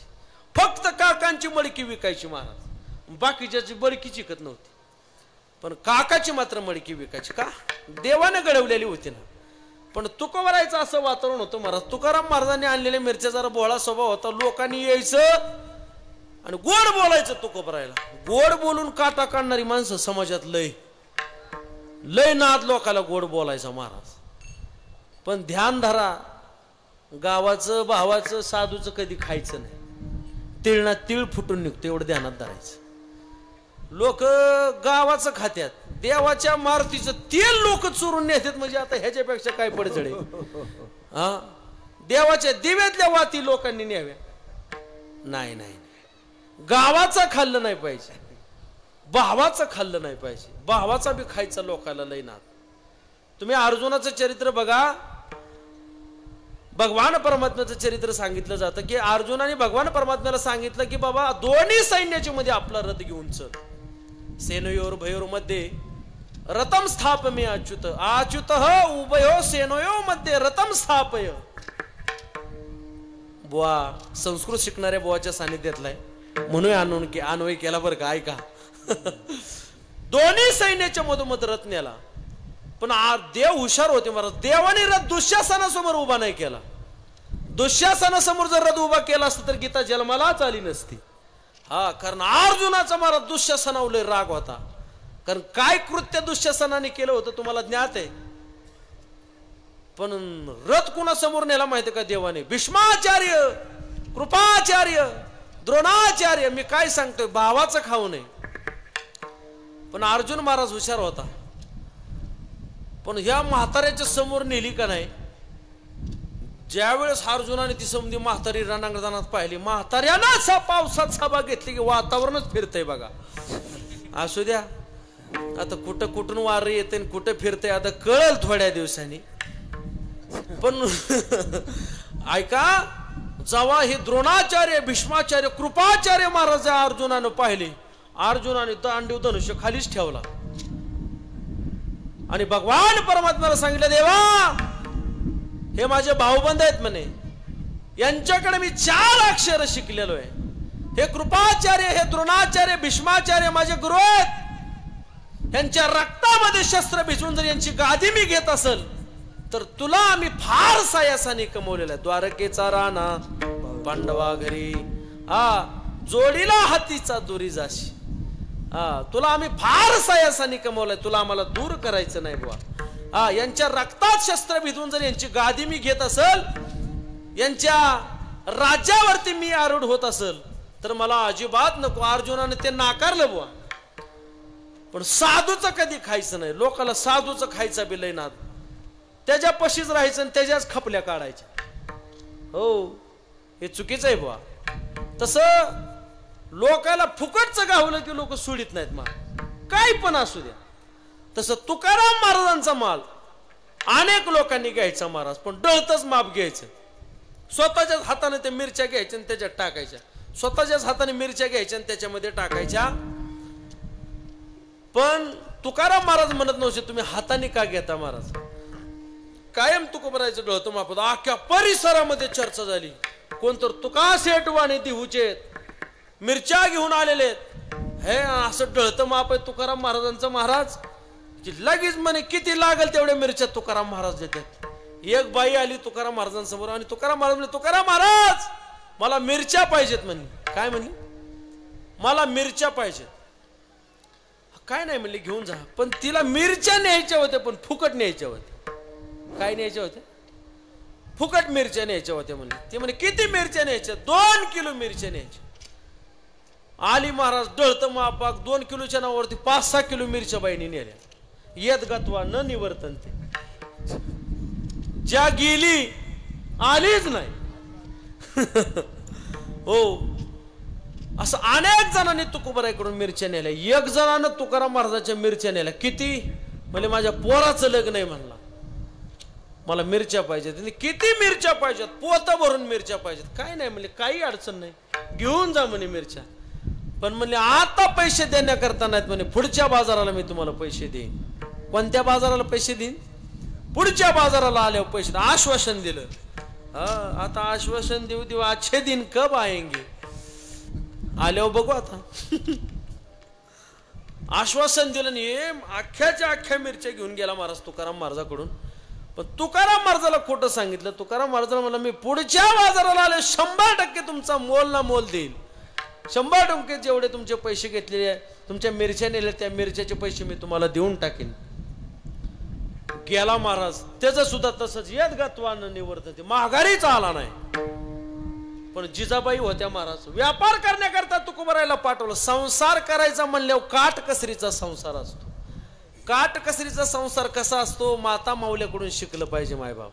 फक्त काकांची मडकी विकायची महाराज, बाकीच्याची मडकीच विकत नव्हती. पण काकाची मात्र मडकी विकायची. का? देवानं घडवलेली होती ना. पण तुकोबारायचं असं वातावरण होतं महाराज. तुकाराम महाराजांनी आणलेल्या मिरच्या जरा बोळा स्वभाव होता. लोकांनी यायचं आणि गोड बोलायचं तुकोबारायला. गोड बोलून काटा काढणारी माणसं समाजात लय लय नाद लोकाला गोड बोलायचा महाराज. पण ध्यान धरा, गावाचं भावाचं साधूचं कधी खायचं नाही. तिळणात तिळ फुटून निघतो एवढं ध्यानात धरायचं. लोक गावाचं खात्यात, देवाच्या मारुतीचं तेल लोक चोरून नेतात. म्हणजे आता ह्याच्यापेक्षा काय पडझड आहे. हा देवाच्या दिव्यातल्या वाती लोकांनी न्याव्या. नाही नाही, गावाचं खाल्लं नाही पाहिजे, भावाचं खाल्लं नाही पाहिजे. भावाचा बी खायचा लोकाला लय नाद. तुम्ही अर्जुनाचं चरित्र बघा. भगवान परमात्म्याचं चरित्र सांगितलं जातं की अर्जुनाने भगवान परमात्म्याला सांगितलं की बाबा दोन्ही सैन्याच्या मध्ये आपला रथ घेऊन चल. सेनयोर भयोर मध्ये रथम स्थापमे अच्युत अच्युत उभयो सेनयो मध्ये रथम स्थापय. बुवा संस्कृत शिकणाऱ्या बुवाच्या सानिध्यातलाय म्हणून अन्वय केला बरं का. ऐका दोन्ही सैन्याच्या मधोमध रथ नेला. पण देव हुशार होते महाराज. देवाने रथ दुःशासनासमोर उभा नाही केला. दुःशासनासमोर जर रथ उभा केला असता तर गीता जन्मालाच आली नसती. हा कारण अर्जुनाचा महाराज दुःशासनावर राग होता. कारण काय कृत्य दुःशासनाने केलं होतं तुम्हाला ज्ञात आहे. पण रथ कुणासमोर नेला माहिती का देवाने? भीष्माचार्य, कृपाचार्य, द्रोणाचार्य. मी काय सांगतोय, भावाचं खाऊ नये. पण अर्जुन महाराज हुशार होता. पण ह्या म्हाताऱ्याच्या समोर नेली का नाही. ज्यावेळेस अर्जुनाने ती समधी म्हातारी रणांगणात पाहिली, म्हाताऱ्यानं पावसात सभा घेतली की वातावरणच फिरतंय बघा. असू द्या आता कुठं कुठून वार येते कुठं फिरतंय आता कळल थोड्या दिवसांनी. पण ऐका, जेव्हा हे द्रोणाचार्य, भीष्माचार्य, कृपाचार्य महाराज अर्जुनानं पाहिले, अर्जुनाने दांडीव धनुष्य खालीच ठेवला आणि भगवान परमात्म्याला सांगितलं देवा हे माझे भाऊबंद आहेत म्हणे, यांच्याकडे मी 4 अक्षर शिकलेलो आहे. हे कृपाचार्य, हे द्रोणाचार्य, भीष्माचार्य माझे गुरु आहेत. यांच्या रक्तामध्ये शस्त्र भिजवून जर यांची गादी मी घेत असेल तर तुला आम्ही फार सायासाने कमवलेला आहे. द्वारकेचा राणा पांडवा घरी जोडीला हातीचा दोरी जाशी. तुला आम्ही फार सायासाने कमवलाय, तुला आम्हाला दूर करायचं नाही बुवा. यांच्या रक्तात शस्त्र भिजवून जर यांची गादी मी घेत असेल, यांच्या राज्यावरती मी आरूढ होत असेल तर मला अजिबात नको. अर्जुनाने ते नाकारलं बुवा. पण साधूचं कधी खायचं नाही. लोकाला साधूचं खायचा बी लय नाद. त्याच्या पशीच राहायचं आणि त्याच्याच खपल्या काढायच्या. हो हे चुकीचं आहे बुवा. तसं लोकाला फुकटचं गावलं की लोक सोडित नाहीत माल, काही पण असू द्या. तसं तुकाराम महाराजांचा माल अनेक लोकांनी घ्यायचा महाराज, पण डळतच माप घ्यायचं. स्वतःच्याच हाताने ते मिरच्या घ्यायच्या आणि त्याच्यात टाकायच्या. स्वतःच्याच हाताने मिरच्या घ्यायच्या आणि त्याच्यामध्ये टाकायच्या. पण तुकाराम महाराज म्हणत नव्हते तुम्ही हाताने का घेता महाराज. कायम तुकोबारायचं डळतं मापत. अख्ख्या परिसरामध्ये चर्चा झाली. कोणतर तुका सेठवाने दिहुचे मिरच्या घेऊन आलेले आहेत. हे असं डळतं माप आहे तुकाराम महाराजांचं महाराज की लगेच म्हणे किती लागेल तेवढ्या मिरच्या तुकाराम महाराज देतात. एक बाई आली तुकाराम महाराजांसमोर आणि तुकाराम महाराज म्हणले तुकाराम महाराज मला मिरच्या पाहिजेत म्हणली. काय म्हणली? मला मिरच्या पाहिजेत. काय नाही म्हणले घेऊन जा. पण तिला मिरच्या न्यायच्या होत्या, पण फुकट न्यायच्या होत्या. काय न्यायच्या होत्या? फुकट मिरच्या न्यायच्या होत्या म्हणले. ती म्हणे किती मिरच्या न्यायच्या? 2 किलो मिरच्या न्यायच्या. आली महाराज डळतं मापाक 2 किलोच्या नावावरती 5-6 किलो मिरच्या बाईनी नेल्या. येत गत्वा न निवर्तन. ते ज्या गेली आलीच नाही. हो, असं अनेक जणांनी तुकोबारायकडून मिरच्या नेल्या. एक जणानं तुकाराम महाराजांच्या मिरच्या नेल्या. किती? म्हणजे माझ्या पोराचं लग्न आहे म्हणला, मला मिरच्या पाहिजेत. किती मिरच्या पाहिजेत? पोतं भरून मिरच्या पाहिजेत. काय नाही म्हणले, काही अडचण नाही, घेऊन जा म्हणे मिरच्या. पण म्हणले आता पैसे देण्याकरता नाहीत म्हणे, पुढच्या बाजाराला मी तुम्हाला पैसे देईन. कोणत्या बाजाराला पैसे देईन? पुढच्या बाजाराला आल्यावर पैसे. आश्वासन दिलं. हा, आता आश्वासन देऊ देऊ, अच्छे दिन कब आएंगे, आल्यावर बघू आता. आश्वासन दिलं नाही, अख्ख्याच्या अख्ख्या मिरच्या घेऊन गेला महाराज तुकाराम महाराजाकडून. पण तुकाराम महाराजाला खोटं सांगितलं. तुकाराम महाराजाला म्हणलं मी पुढच्या बाजाराला आले 100% तुमचा मोल ना मोल देईल. 100% जेवढे तुमचे पैसे घेतलेले, तुमच्या मिरच्या नेल्या, त्या मिरच्याचे पैसे मी तुम्हाला देऊन टाकेन. गेला महाराज. त्याचं सुद्धा तसंच यदगत्वानं निवर्तते, माघारीच आला नाही. पण जिजाबाई होत्या महाराज, व्यापार करण्याकरता तुकोबारायला पाठवलं. संसार करायचा म्हणल्यावर काटकसरीचा संसार असतो. काटकसरीचा संसार कसा असतो? माता माऊल्याकडून शिकलं पाहिजे मायबाप.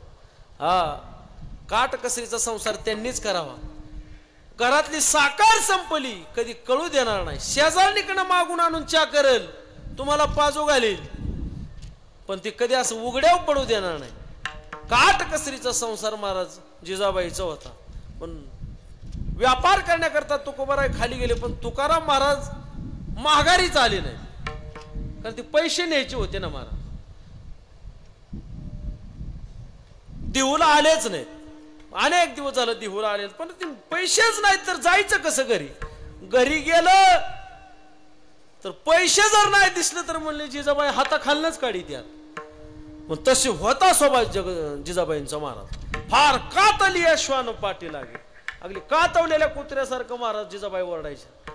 हा, काटकसरीचा संसार त्यांनीच करावा. घरातली साखर संपली कधी कळू देणार नाही. शेजारणीकडनं मागून आणून चा करेल, तुम्हाला पाजू घालील, पण ती कधी असं उघड्यावर पडू देणार नाही. काटकसरीचा संसार महाराज जिजाबाईचा होता. पण व्यापार करण्याकरता तुकोबाराय खाली गेले, पण तुकाराम महाराज माघारीच आले नाही, कारण ते पैसे न्यायचे होते ना महाराज. देहूला आलेच नाहीत. अनेक दिवस झालं देहूला आले, पण ते पैसेच नाहीत तर जायचं कसं घरी? घरी गेलं तर पैसे जर नाही दिसले तर म्हणले जिजाबाई हाताखालनच काढी द्या. मग तसे होता स्वभाव जिजाबाईंचा महाराज. फार कातली अश्वान पाठी लागे, अगदी कातवलेल्या कुत्र्यासारखं महाराज जिजाबाई ओरडायच्या.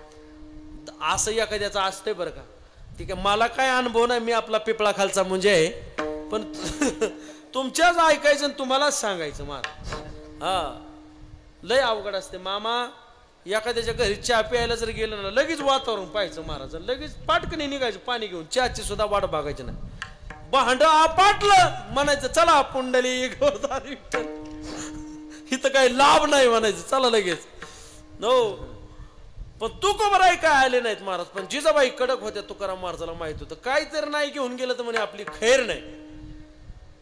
असं एखाद्याचं असतंय बरं का. ठीक आहे, मला काय अनुभव नाही, मी आपला पिपळा खालचा म्हणजे आहे, पण तुमच्याच ऐकायचं आणि तुम्हालाच सांगायचं महाराज. हा, लय अवघड असते मामा. एखाद्याच्या घरी चहा प्यायला जर गेलं ना, लगेच वातावरण पाहायचं महाराज, लगेच पाटकनी निघायचं पाणी घेऊन, चहाची सुद्धा वाट बघायची नाही. भांड आपटलं म्हणायचं चला पुंडली इथं काही लाभ नाही म्हणायचं, चला लगेच. नो, पण तुकोबाराय काय आले नाहीत महाराज. पण जिजाबाई कडक होत्या. तुकाराम महाराजाला माहित होतं काहीतरी नाही घेऊन गेलं तर म्हणे आपली खैर नाही.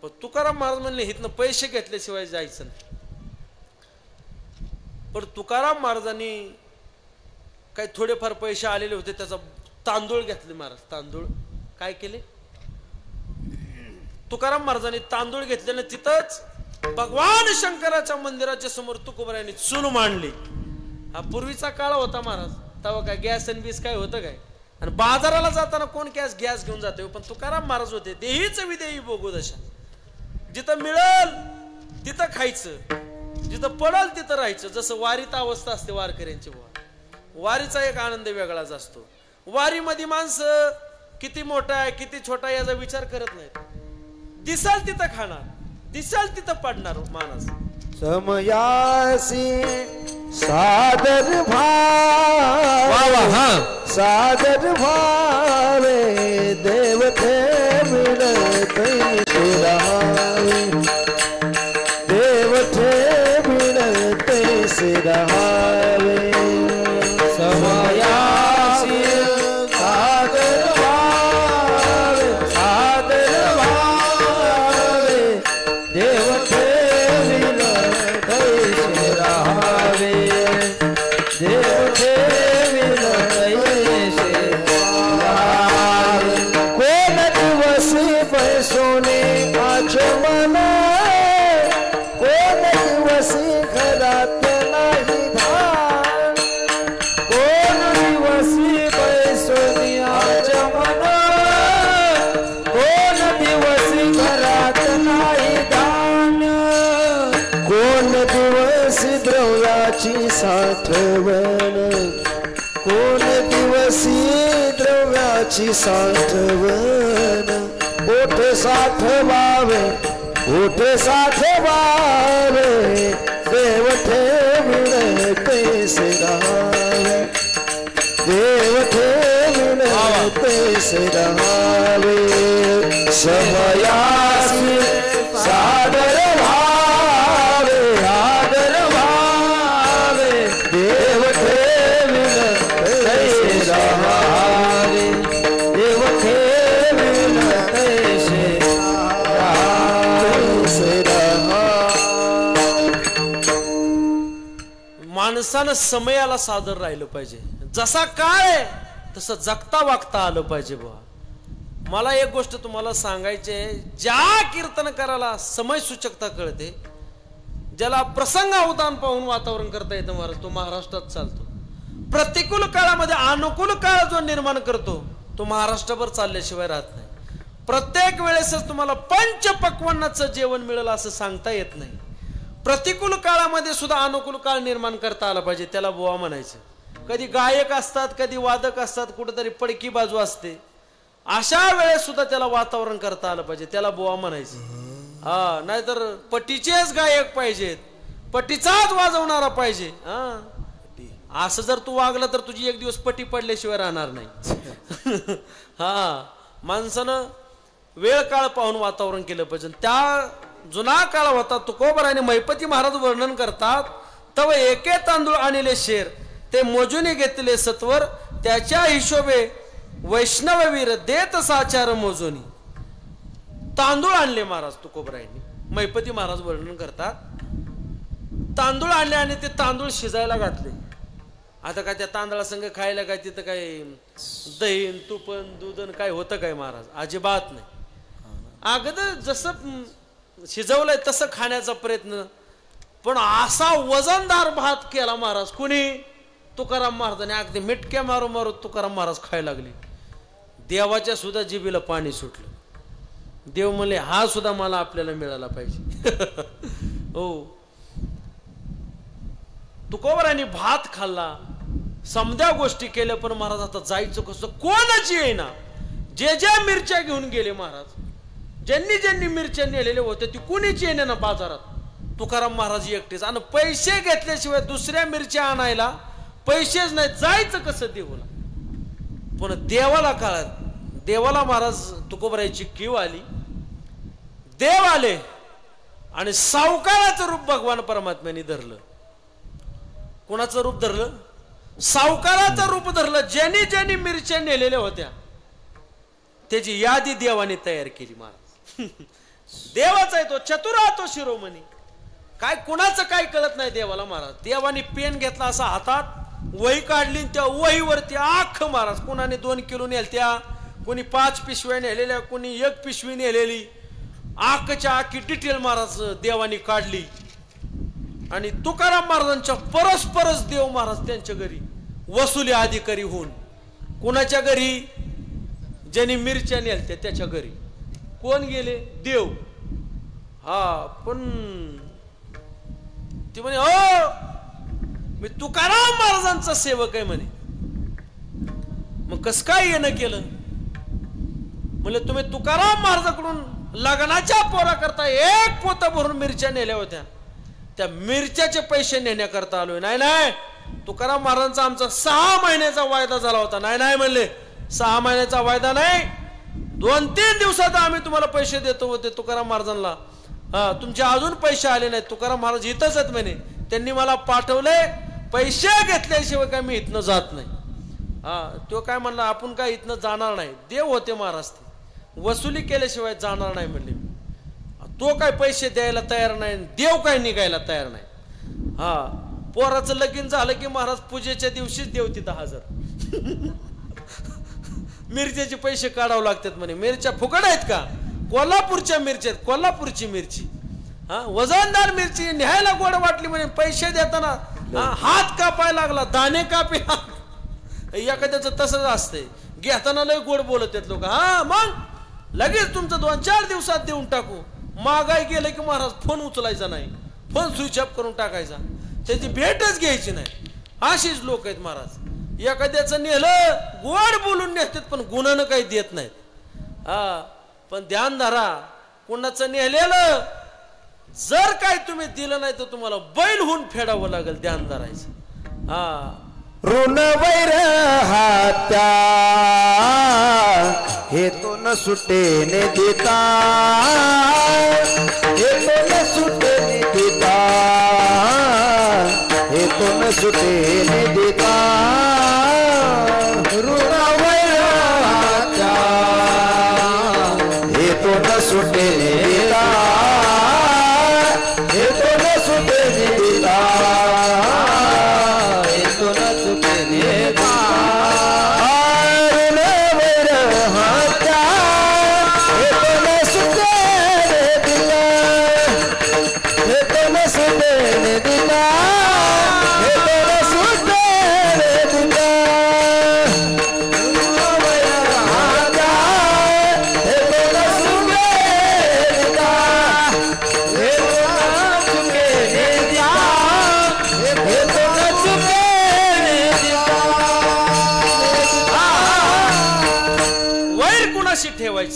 पण तुकाराम महाराज म्हणले इथनं पैसे घेतल्याशिवाय जायचं नाही. पण तुकाराम महाराजांनी काही थोडेफार पैसे आलेले होते, त्याचा तांदूळ घेतले महाराज. तांदूळ काय केले? तुकाराम महाराजांनी तांदूळ घेतल्याने तिथंच भगवान शंकराच्या मंदिराच्या समोर तुकोबारायांनी चूल मांडली. हा पूर्वीचा काळ होता महाराज, तेव्हा काय गॅस आणि बीस काय होतं काय? आणि बाजाराला जाताना कोण गॅस घेऊन जाते? पण तुकाराम महाराज होते देहीच विदेही बघू दशा. जिथं मिळेल तिथं खायचं, जिथं पडल तिथं राहायचं. जसं वारीत अवस्था असते वारकऱ्यांची, वारीचा एक आनंद वेगळाच असतो. वारीमध्ये माणसं किती मोठा आहे किती छोटा याचा विचार करत नाहीत. दिसाल तिथं खाणार, दिसाल तिथं पडणार माणूस. समयासी सादर भाव, सादर भावे देवते मिळते शिरावे, देवते मिळते शिरावे. समयासी सादर भावे, सादर भावे देवते कोण दिवसी पैसोने आचमन, कोण दिवसी घरात नाही भान, कोण दिवसी पैसोने आचमन, कोण दिवसी घरात नाही दान, कोण दिवसी द्रव्याची साठवण, कोण दिवसी द्रव्याची साठवण. ओठ साठवावे, ओठ साठवावे देव ठेविणे पैसे राहावे, देव ठेविणे पैसे राहावे. समयासी सादर भावे, आदर भावे देव माणसानं समयाला सादर राहिलं पाहिजे. जसा काळ आहे तसं जगता वागता आलं पाहिजे. बुवा मला एक गोष्ट तुम्हाला सांगायची आहे, ज्या कीर्तनकाराला समय सूचकता कळते, ज्याला प्रसंग अवधान पाहून वातावरण करता येतं महाराज, तो महाराष्ट्रात चालतो. प्रतिकूल काळामध्ये अनुकूल काळ जो निर्माण करतो तो महाराष्ट्रभर चालल्याशिवाय राहत नाही. प्रत्येक वेळेसच तुम्हाला पंचपक्वान्नाचं जेवण मिळेल असं सांगता येत नाही. प्रतिकूल काळामध्ये सुद्धा अनुकूल काळ निर्माण करता आला पाहिजे, त्याला बुवा म्हणायचं. कधी गायक असतात, कधी वादक असतात, कुठेतरी पडकी बाजू असते. अशा वेळेस सुद्धा त्याला वातावरण करता आलं पाहिजे, त्याला बुवा म्हणायचं. हा, नाहीतर पटीचेच गायक पाहिजेत, पटीचाच वाजवणारा पाहिजे. हा, असं जर तू वागला तर तुझी एक दिवस पटी पडल्याशिवाय राहणार नाही. हा, माणसानं वेळ काळ पाहून वातावरण केलं पाहिजे. त्या जुना काळ होता, तुकोबराने महिपती महाराज वर्णन करतात, तव एके तांदूळ आणले शेर, ते मोजून घेतले सत्वर, त्याच्या हिशोबे वैष्णववीर देत साचार मोजोनी. तांदूळ आणले महाराज तुकोबरायांनी, महिपती महाराज वर्णन करतात. तांदूळ आणले आणि ते तांदूळ शिजायला घातले. आता काय त्या तांदळासंग खायला काय तिथं काय दहीन तुपन दूधन काय होतं काय महाराज? अजिबात नाही. अगोदर जसं शिजवलंय तसं खाण्याचा प्रयत्न, पण असा वजनदार भात केला महाराज कुणी? तुकाराम महाराजांनी. अगदी मिटक्या मारू मारू तुकाराम महाराज खायला लागले. देवाच्या सुद्धा जिभेला पाणी सुटलं. देव म्हणले हा सुद्धा मला आपल्याला मिळाला पाहिजे. हो, तुकोबरांनी भात खाल्ला, समध्या गोष्टी केल्या, पण महाराज आता जायचं कसं? कोणाची येईना. जे ज्या मिरच्या घेऊन गेले महाराज, ज्यांनी ज्यांनी मिरच्या नेलेले होते ती कुणीच येणे ना बाजारात. तुकाराम महाराज एकटेच. आणि पैसे घेतल्याशिवाय दुसऱ्या मिरच्या आणायला पैसेच नाही, जायचं कसं देवाला? पण देवाला काळात, देवाला महाराज तुकोबरायची कीव आली. देव आले आणि सावकाराचं रूप भगवान परमात्म्याने धरलं. कोणाचं रूप धरलं? सावकाराचं रूप धरलं. ज्यांनी ज्यांनी मिरच्या नेलेल्या होत्या त्याची यादी देवाने तयार केली महाराज. देवाचा आहे तो, चतुरा तो शिरोमणी. काय कुणाचं काय कळत नाही देवाला महाराज. देवाने पेन घेतला असा हातात, वही काढली, त्या वहीवरती आख महाराज, कोणाने 2 किलो नेलत्या, कोणी 5 पिशव्या नेलेल्या, कोणी 1 पिशवी नेलेली, आखच्या आखी डिटेल महाराज देवाने काढली. आणि तुकाराम महाराजांच्या परस्परच देव महाराज त्यांच्या घरी वसुली अधिकारी होऊन, कुणाच्या घरी? ज्यांनी मिरच्या नेलत्या त्याच्या घरी. कोण गेले? देव. हा, पण ती म्हणे हो मी तुकाराम महाराजांचा सेवक आहे म्हणे. मग कस काय येणं केलं? म्हणजे तुम्ही तुकाराम महाराजाकडून लग्नाच्या पोरा करता 1 पोत भरून मिरच्या नेल्या होत्या, त्या मिरच्याचे पैसे नेण्याकरता आलोय. नाही नाही, तुकाराम महाराजांचा आमचा 6 महिन्याचा वायदा झाला होता. नाही नाही म्हणले, 6 महिन्याचा वायदा नाही, 2-3 दिवसात आम्ही तुम्हाला पैसे देतो होते तुकाराम महाराजांना. हा, तुमचे अजून पैसे आले नाहीत. तुकाराम महाराज इथंच आहेत म्हणे, त्यांनी मला पाठवले, पैसे घेतल्याशिवाय काय मी इथनं जात नाही. हा, तो काय म्हणला, आपण काय इथनं जाणार नाही. देव होते महाराज, ते वसुली केल्याशिवाय जाणार नाही म्हणले. तो काय पैसे द्यायला तयार नाही, देव काय निघायला तयार नाही. हा, पोराचं लगीन झालं की महाराज पूजेच्या दिवशीच देव तिथं हजर. मिरच्याचे पैसे काढावं लागतात म्हणे. मिरच्या फुकट आहेत का? कोल्हापूरच्या मिरच्या आहेत, कोल्हापूरची मिरची. हा, वजनदार मिरची न्यायला गोड वाटली म्हणे. पैसे देताना हात कापाय लागला, दाणे कापे. एखाद्याचं तसंच असतंय, घेताना लय गोड बोलत आहेत लोक. हा, मग लगेच तुमचं 2-4 दिवसात देऊन टाकू. मागाई गेलं की महाराज फोन उचलायचा नाही, फोन स्विच ऑफ करून टाकायचा, त्याची भेटच घ्यायची नाही. अशीच लोक आहेत महाराज. एखाद्याचं नेलं गोड बोलून नेतात, पण गुणानं काही देत नाहीत. हा, पण ध्यान धरा, कुणाचं नेलेलं जर काय तुम्ही दिलं नाही तर तुम्हाला बैल होऊन फेडावं लागेल. ध्यान धरायचं. हा, ऋण वैर हात्या हे तो न सुटेने देता, हे तो न सुटेने देता, हे तो न सुटेने देता. ऋण वैर हात्या हे तो न सुटेने देता, हे तो न सुटेने देता.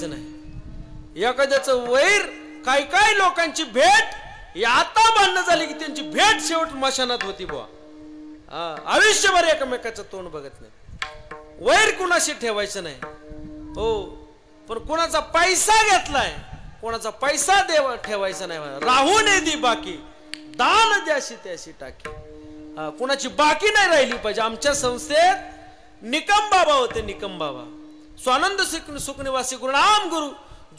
ठेवायचं नाही. एखाद्याचं वैर, काय काय लोकांची भेट आता भांडणं झाली की त्यांची भेट शेवट मशानात होती बुवा. आयुष्यभर एकमेकाचं तोंड बघत नाही. वैर कुणाशी ठेवायचं नाही हो, पण कोणाचा पैसा घेतलाय, कोणाचा पैसा ठेवायचा नाही. राहू नये दी बाकी, दान द्याशी त्याशी टाकी. कोणाची बाकी नाही राहिली पाहिजे. आमच्या संस्थेत निकम बाबा होते, निकम बाबा स्वानंद सुखनिवासी गुरुनाम गुरु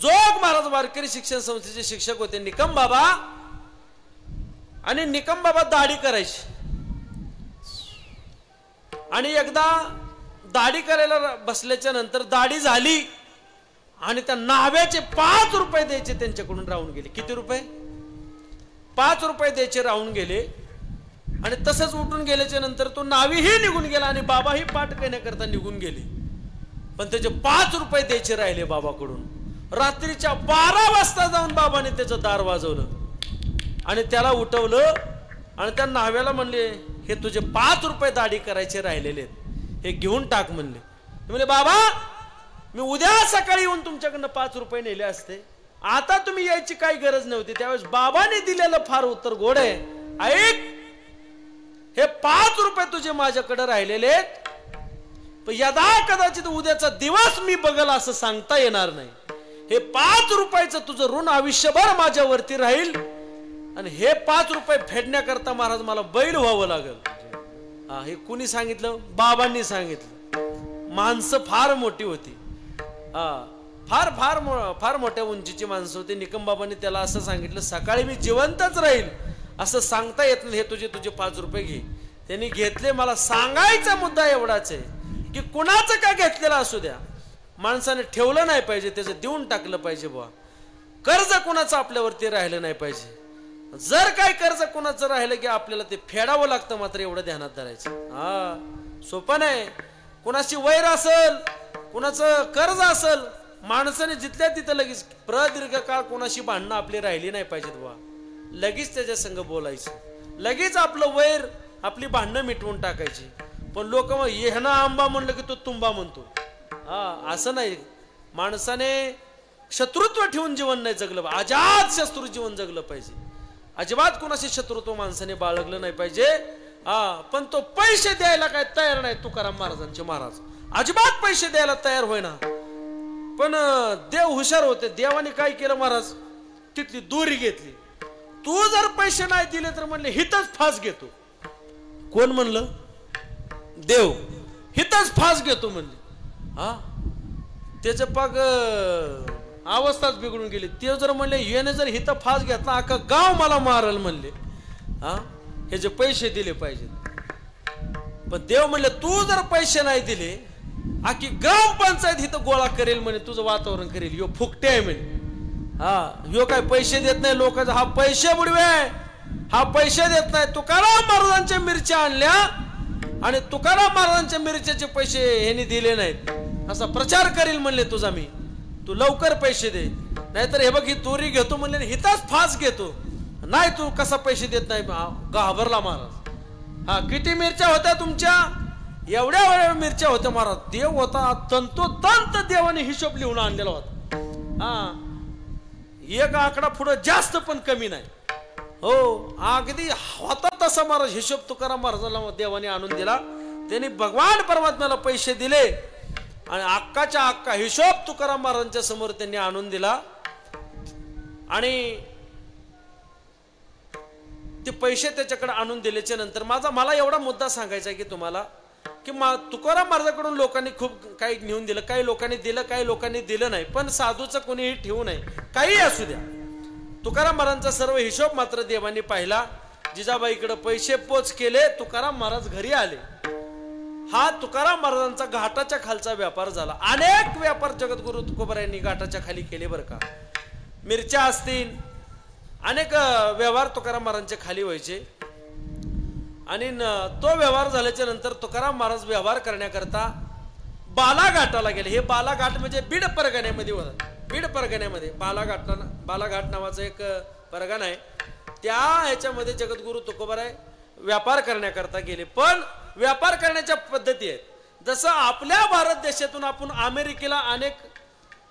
जोग महाराज वारकरी शिक्षण संस्थेचे शिक्षक होते निकम बाबा. आणि निकम बाबा दाढी करायची. आणि एकदा दाढी करायला बसल्याच्या नंतर दाढी झाली आणि त्या न्हाव्याचे 5 रुपये द्यायचे त्यांच्याकडून राहून गेले. किती रुपये? 5 रुपये द्यायचे राहून गेले. आणि तसंच उठून गेल्याच्या नंतर तो न्हावीही निघून गेला आणि बाबाही पाठ करण्याकरता निघून गेले. पण त्याचे 5 रुपये द्यायचे राहिले बाबाकडून. रात्रीच्या 12 वाजता जाऊन बाबाने त्याचं दार वाजवलं आणि त्याला उठवलं आणि त्या न्हाव्याला म्हणले, हे तुझे 5 रुपये दाढी करायचे राहिलेले आहेत, हे घेऊन टाक म्हणले. म्हणजे बाबा, मी उद्या सकाळी येऊन तुमच्याकडनं 5 रुपये नेले असते, आता तुम्ही यायची काही गरज नव्हती. त्यावेळेस बाबाने दिलेलं फार उत्तर गोड आहे. ऐक, हे 5 रुपये तुझे माझ्याकडे राहिलेले आहेत, पण यदा कदाचित उद्याचा दिवस मी बघल असं सांगता येणार नाही. हे 5 रुपयाचं तुझं ऋण आयुष्यभर माझ्यावरती राहील आणि हे 5 रुपये फेडण्याकरता महाराज मला बैल व्हावं लागेल. हे कुणी सांगितलं? बाबांनी सांगितलं. माणसं फार मोठी होती, फार फार फार मोठ्या उंचीची माणसं होती. निकम बाबांनी त्याला असं सांगितलं, सकाळी मी जिवंतच राहील असं सांगता येत नाही, हे तुझे 5 रुपये घे. त्यांनी घेतले. मला सांगायचा मुद्दा एवढाच आहे की कुणाचं का घेतलेलं असू द्या, माणसाने ठेवलं नाही पाहिजे, त्याचं देऊन टाकलं पाहिजे बुवा. कर्ज कुणाचं आपल्यावरती राहिलं नाही पाहिजे. जर काय कर्ज कुणाचं राहिलं की आपल्याला ते फेडावं लागतं, मात्र एवढं ध्यानात धरायचं. सोपं नाही. कुणाची वैर असेल, कुणाचं कर्ज असेल, माणसाने जिथल्या तिथं लगेच प्रदीर्घ काळ कोणाशी भांडणं आपली राहिली नाही पाहिजेत बुवा. लगेच त्याच्या संग बोलायचं, लगेच आपलं वैर, आपली भांडणं मिटवून टाकायची. पण लोक मग येणं आंबा म्हणलं की तो तुंबा म्हणतो. असं नाही. माणसाने शत्रुत्व ठेवून जीवन नाही जगलं, अजात शत्रू जीवन जगलं पाहिजे. अजिबात कोणाशी शत्रुत्व माणसाने बाळगलं नाही पाहिजे. पण तो पैसे द्यायला काय तयार नाही. तुकाराम महाराजांचे महाराज अजिबात पैसे द्यायला तयार होईना. पण देव हुशार होते. देवाने काय केलं महाराज, तिथली दोरी घेतली. तू जर पैसे नाही दिले तर म्हणले हितच फास घेतो. कोण म्हणलं? देव. हितच फास घेतो म्हणले. त्याच्या पाग अवस्थाच बिघडून गेली. ते जर म्हणले येणे जर हित फास घेतला अख्खा गाव मला मारल म्हणले. हे जे पैसे दिले पाहिजेत. पण देव म्हणले तू जर पैसे नाही दिले अख्खी ग्राम पंचायत हिथं गोळा करेल म्हणे, तुझं वातावरण करेल. यो फुकटे आहे म्हणे. ह्यो काय पैसे देत नाही लोकांचा, हा पैसे बुडवे, हा पैसे देत नाही. तुकाराम महाराजांच्या मिरच्या आणल्या आणि तुकाराम महाराजांच्या मिरच्याचे पैसे ह्यांनी दिले नाहीत, असा प्रचार करील म्हणले तुझा मी. तू लवकर पैसे दे, नाहीतर हे बघ ही दोरी घेतो म्हणले, हिताच फास घेतो. नाही तू कसा पैसे देत नाही. घाबरला महाराज. किती मिरच्या होत्या तुमच्या? एवढ्या वेळेला मिरच्या होत्या महाराज. देव होता तंतोतंत देवाने हिशोब लिहून आणलेला होता. एक आकडा पुढे जास्त पण कमी नाही. हो, अगदी होता तसा महाराज हिशोब तुकाराम महाराजांना देवाने आणून दिला. त्यांनी भगवान परमात्म्याला पैसे दिले आणि अक्काच्या अक्का हिशोब तुकाराम महाराजांच्या समोर त्यांनी आणून दिला. आणि ते पैसे त्याच्याकडे आणून दिल्याच्या नंतर मला एवढा मुद्दा सांगायचा आहे की तुम्हाला की तुकाराम महाराजांकडून लोकांनी खूप काही नेऊन दिलं, काही लोकांनी दिलं, काही लोकांनी दिलं नाही. पण साधूचं कोणीही ठेवू नये, काही असू द्या. तुकाराम महाराजांचा सर्व हिशोब मात्र देवांनी पाहिला. जिजाबाईकडे पैसे पोच केले. तुकाराम महाराज घरी आले. हा तुकाराम महाराजांचा घाटाच्या खालचा व्यापार झाला. अनेक व्यापार जगद्गुरु तुकोबारायांनी घाटाच्या खाली केले बरं का. मिरच्या असतील, अनेक व्यवहार तुकाराम महाराजांच्या खाली व्हायचे. आणि तो व्यवहार झाल्याच्या नंतर तुकाराम महाराज व्यवहार करण्याकरता बालाघाटाला गेले. हे बालाघाट म्हणजे बीड परगण्यामध्ये होता. बीड परगण्यामध्ये बालाघाट नावाचा एक परगणा आहे. त्या ह्याच्यामध्ये जगद्गुरु तुकोबाराय व्यापार करण्याकरता गेले. पण व्यापार करण्याच्या पद्धती आहेत. जसं आपल्या भारत देशातून आपण अमेरिकेला अनेक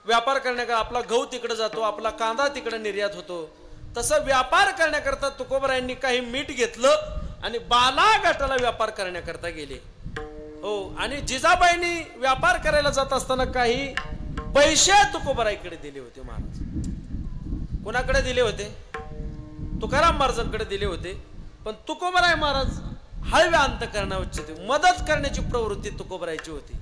व्यापार करण्याकरता आपला गहू तिकडे जातो, आपला कांदा तिकडे निर्यात होतो, तसं व्यापार करण्याकरता तुकोबरायांनी काही मीठ घेतलं आणि बालाघाटाला व्यापार करण्याकरता गेले. हो, आणि जिजाबाईंनी व्यापार करायला जात असताना काही पैसे तुकोबराईकडे दिले होते महाराज. कोणाकडे दिले होते? तुकाराम महाराजांकडे दिले होते. पण तुकोबराय महाराज हळव्या अंतकरणाची होते, मदत करण्याची प्रवृत्ती तुकोबरायची होती.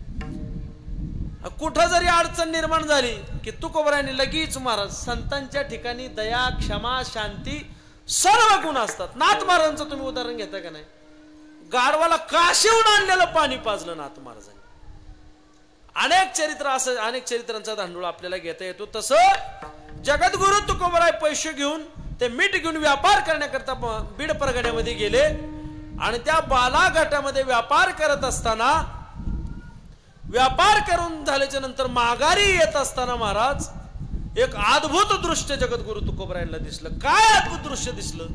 कुठं जरी अडचण निर्माण झाली की तुकोबरायांनी लगेच महाराज संतांच्या ठिकाणी दया, क्षमा, शांती सर्व गुण असतात. नाथ महाराजांचं तुम्ही उदाहरण घेता का नाही? गाढवाला काशीहून आणलेलं पाणी पाजलं नाथ महाराजांनी. अनेक चरित्र असं, अनेक चरित्रांचा धांडोळा आपल्याला घेता येतो. तसं जगद्गुरु तुकोबराय पैसे घेऊन ते मीठ घेऊन व्यापार करण्याकरता बीड परगण्यामध्ये गेले आणि त्या बालाघाटामध्ये व्यापार करत असताना, व्यापार करून झाल्याच्या नंतर माघारी येत असताना महाराज एक अद्भुत दृश्य जगद्गुरु तुकोबरायांना दिसलं. काय अद्भुत दृश्य दिसलं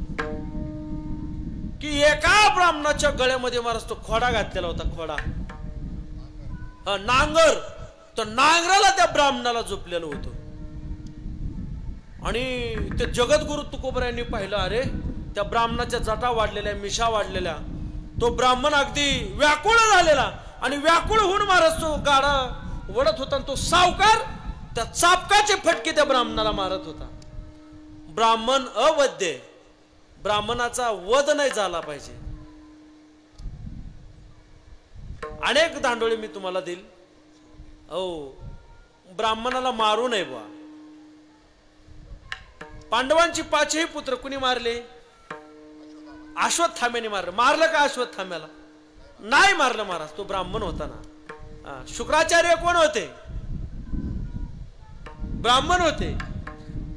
की एका ब्राह्मणाच्या गळ्यामध्ये महाराज तो खोडा घातलेला होता. खोडा, नांगर, तो नांगराला त्या ब्राह्मणाला झोपलेलं होतं. आणि ते जगद्गुरु तुकोबरायांनी पाहिलं, अरे त्या ब्राह्मणाच्या जटा वाढलेल्या, मिशा वाढलेल्या, तो ब्राह्मण अगदी व्याकुळ झालेला आणि व्याकुळ होऊन महाराज तो गाडा वडत होता. तो सावकार त्या चापकाचे फटके त्या ब्राह्मणाला मारत होता. ब्राह्मण अवध्य, ब्राह्मणाचा वध नाही झाला पाहिजे. अनेक दांडोळे मी तुम्हाला देईल. ब्राह्मणाला मारू नये बुवा. पांडवांची 5ही पुत्र कुणी मारले? अश्वत्थाम्याने मारलं. मारलं का अश्वत्थाम्याला? नाही मारलं महाराज, तो ब्राह्मण होता ना. शुक्राचार्य कोण होते? ब्राह्मण होते.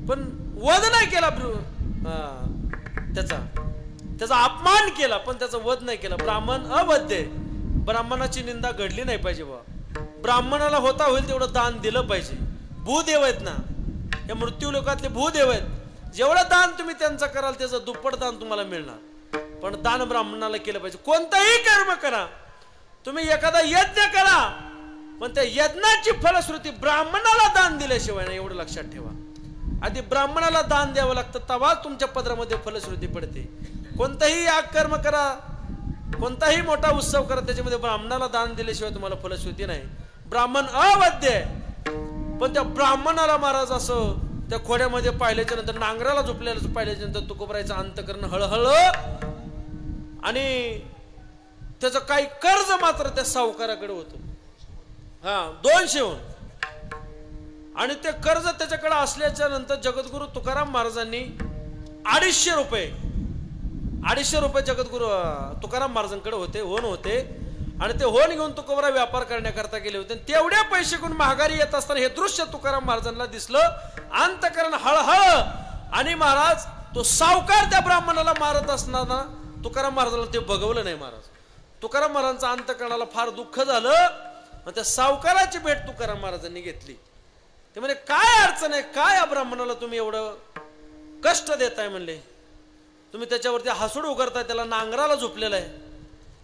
पण वध नाही केला, त्याचा अपमान केला पण त्याचा वध नाही केला. ब्राह्मण अवध्य, ब्राह्मणाची निंदा घडली नाही पाहिजे बा. ब्राह्मणाला होता होईल तेवढं दान दिलं पाहिजे. भूदेव आहेत ना, या मृत्यू लोकातले भूदेव आहेत. जेवढं दान तुम्ही त्यांचं कराल त्याचं दुप्पट दान तुम्हाला मिळणार. पण दान ब्राह्मणाला केलं पाहिजे. कोणताही कर्म करा तुम्ही, एखादा यज्ञ करा पण त्या यज्ञाची फलश्रुती ब्राह्मणाला दान दिल्याशिवाय नाही, एवढं लक्षात ठेवा. आधी ब्राह्मणाला दान द्यावं लागतं, तेव्हाच तुमच्या पदरामध्ये फलश्रुती पडते. कोणताही याग कर्म करा, कोणताही मोठा उत्सव करा, त्याच्यामध्ये ब्राह्मणाला दान दिल्याशिवाय तुम्हाला फलश्रुती नाही. ब्राह्मण अवध्य, पण त्या ब्राह्मणाला महाराज असं त्या खोड्यामध्ये पाहिल्याच्या नंतर, नांगराला झोपलेलं पाहिल्याच्या नंतर तुकोबरायचं अंतकरण हळहळ आणि त्याचं काही कर्ज मात्र त्या सावकाराकडे होतं. 200 होऊन, आणि ते कर्ज त्याच्याकडे असल्याच्या नंतर जगद्गुरु तुकाराम महाराजांनी 250 रुपये जगद्गुरु तुकाराम महाराजांकडे होते, होन होते. आणि ते होन घेऊन तुकोबराय व्यापार करण्याकरता गेले होते. तेवढ्या पैसे घेऊन माघारी येत असताना हे दृश्य तुकाराम महाराजांना दिसलं. अंतकरण हळहळ, आणि महाराज तो सावकार त्या ब्राह्मणाला मारत असताना तुकाराम महाराजांना ते बघवलं नाही. महाराज तुकाराम महाराजांचा अंतकरणाला फार दुःख झालं. त्या सावकाराची भेट तुकाराम महाराजांनी घेतली. ते म्हणजे काय अडचण आहे, काय या ब्राह्मणाला तुम्ही एवढं कष्ट देताय म्हणले, तुम्ही त्याच्यावरती हसूड उघडताय, त्याला नांगराला झोपलेला आहे,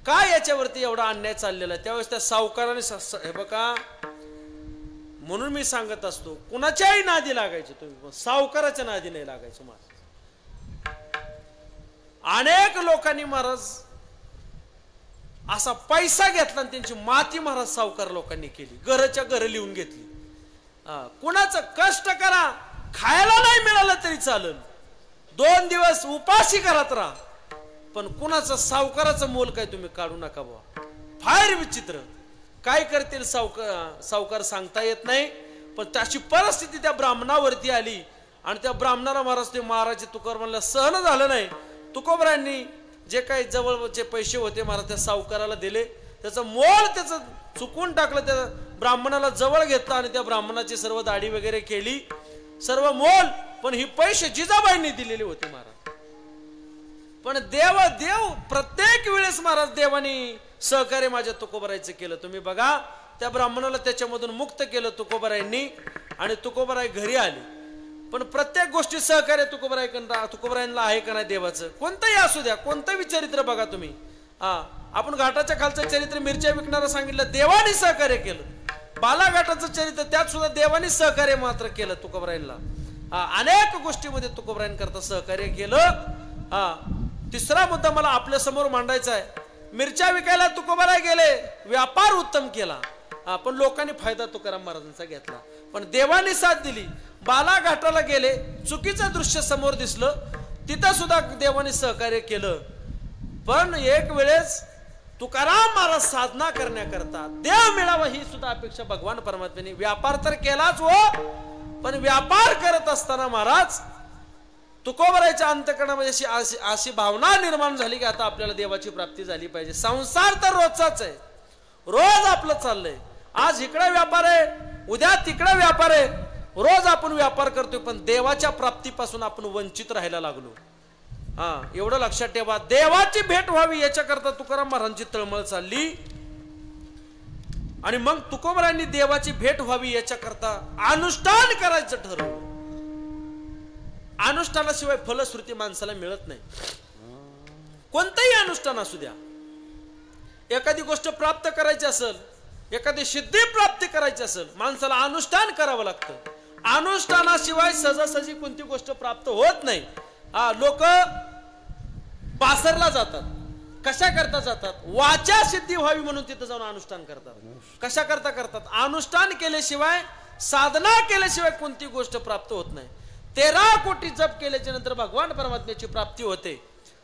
काय याच्यावरती एवढा अन्याय चाललेला आहे. त्यावेळेस त्या सावकाराने, हे बघा म्हणून मी सांगत असतो कुणाच्याही नादी लागायचे तुम्ही, सावकाराच्या नादी नाही लागायचं. महाराज अनेक लोकांनी महाराज असा पैसा घेतला आणि त्यांची माती महाराज सावकार लोकांनी केली, घरच्या घर लिहून घेतली. कुणाचं कष्ट करा, खायला नाही मिळालं तरी चालेल, 2 दिवस उपाशी करत राहा, पण कुणाचं सावकाराचं मोल काय तुम्ही काढू नका बुवा. फार विचित्र. काय करतील सावकार सांगता येत नाही. पण त्याची परिस्थिती त्या ब्राह्मणावरती आली आणि त्या ब्राह्मणाला महाराज ते महाराज तुकोबरायांना सहन झालं नाही. तुकोबरायांनी जे काही जवळचे पैसे होते महाराज त्या सावकाराला दिले, त्याचं मोल त्याचं चुकून टाकलं, त्या ब्राह्मणाला जवळ घेतलं आणि त्या ब्राह्मणाची सर्व दाढी वगैरे केली, सर्व मोल. पण ही पैसे जिजाबाईंनी दिलेले होते महाराज. पण देव प्रत्येक वेळेस महाराज देवानी सहकार्य माझ्या तुकोबरायचं केलं. तुम्ही बघा त्या ब्राह्मणाला त्याच्यामधून मुक्त केलं तुकोबरायांनी आणि तुकोबराय घरी आले. पण प्रत्येक गोष्टी सहकार्य तुकोबरायांना आहे का नाही देवाचं? कोणतंही असू द्या, कोणतंही चरित्र बघा तुम्ही. आपण घाटाच्या खालचं चरित्र मिरच्या विकणारा सांगितलं, देवाने सहकार्य केलं. बालाघाटाचं चरित्र, त्यात सुद्धा देवाने सहकार्य मात्र केलं तुकोबरायांना. अनेक गोष्टीमध्ये तुकोबरायन करता सहकार्य केलं. तिसरा मुद्दा मला आपल्या समोर मांडायचा आहे. मिरच्या विकायला तुकोबराय गेले, व्यापार उत्तम केला, पण लोकांनी फायदा तुकाराम महाराजांचा घेतला. पण देवाने साथ दिली. बालाघाटाला गेले, चुकीचं दृश्य समोर दिसलं, तिथं सुद्धा देवाने सहकार्य केलं. पण एक वेळेस तुकाराम महाराज साधना करण्याकरता देव मिळावा ही सुद्धा अपेक्षा भगवान परमात्म्याने. व्यापार तर केलाच हो, पण व्यापार करत असताना महाराज तुकोबरायच्या अंतःकरणामध्ये अशी भावना निर्माण झाली की आता आपल्याला देवाची प्राप्ती झाली पाहिजे. संसार तर रोजचाच आहे, रोज आपलं चाललंय. आज इकडे व्यापार आहे, उद्या तिकडे व्यापार आहे, रोज आपण व्यापार करतोय, पण देवाच्या प्राप्तीपासून आपण वंचित राहायला लागलो. एवढं लक्षात ठेवा. देवाची भेट व्हावी याच्याकरता तुकाराम महाराजांची तळमळ चालली. आणि मग तुकोबरायांनी देवाची भेट व्हावी याच्याकरता अनुष्ठान करायचं ठरवलं. अनुष्ठानाशिवाय फलश्रुती माणसाला मिळत नाही. कोणतंही अनुष्ठान असू द्या, एखादी गोष्ट प्राप्त करायची असेल, एखादी सिद्धी प्राप्त करायची असेल, माणसाला अनुष्ठान करावं लागतं. अनुष्ठानाशिवाय सहजासहजी कोणती गोष्ट प्राप्त होत नाही. लोक पासरला जातात, कशा करता जातात? वाचा सिद्धी व्हावी म्हणून तिथं जाऊन अनुष्ठान करतात. कशा करता करतात? अनुष्ठान केल्याशिवाय, साधना केल्याशिवाय कोणती गोष्ट प्राप्त होत नाही. 13 कोटी जप केल्याच्या नंतर भगवान परमात्म्याची प्राप्ती होते.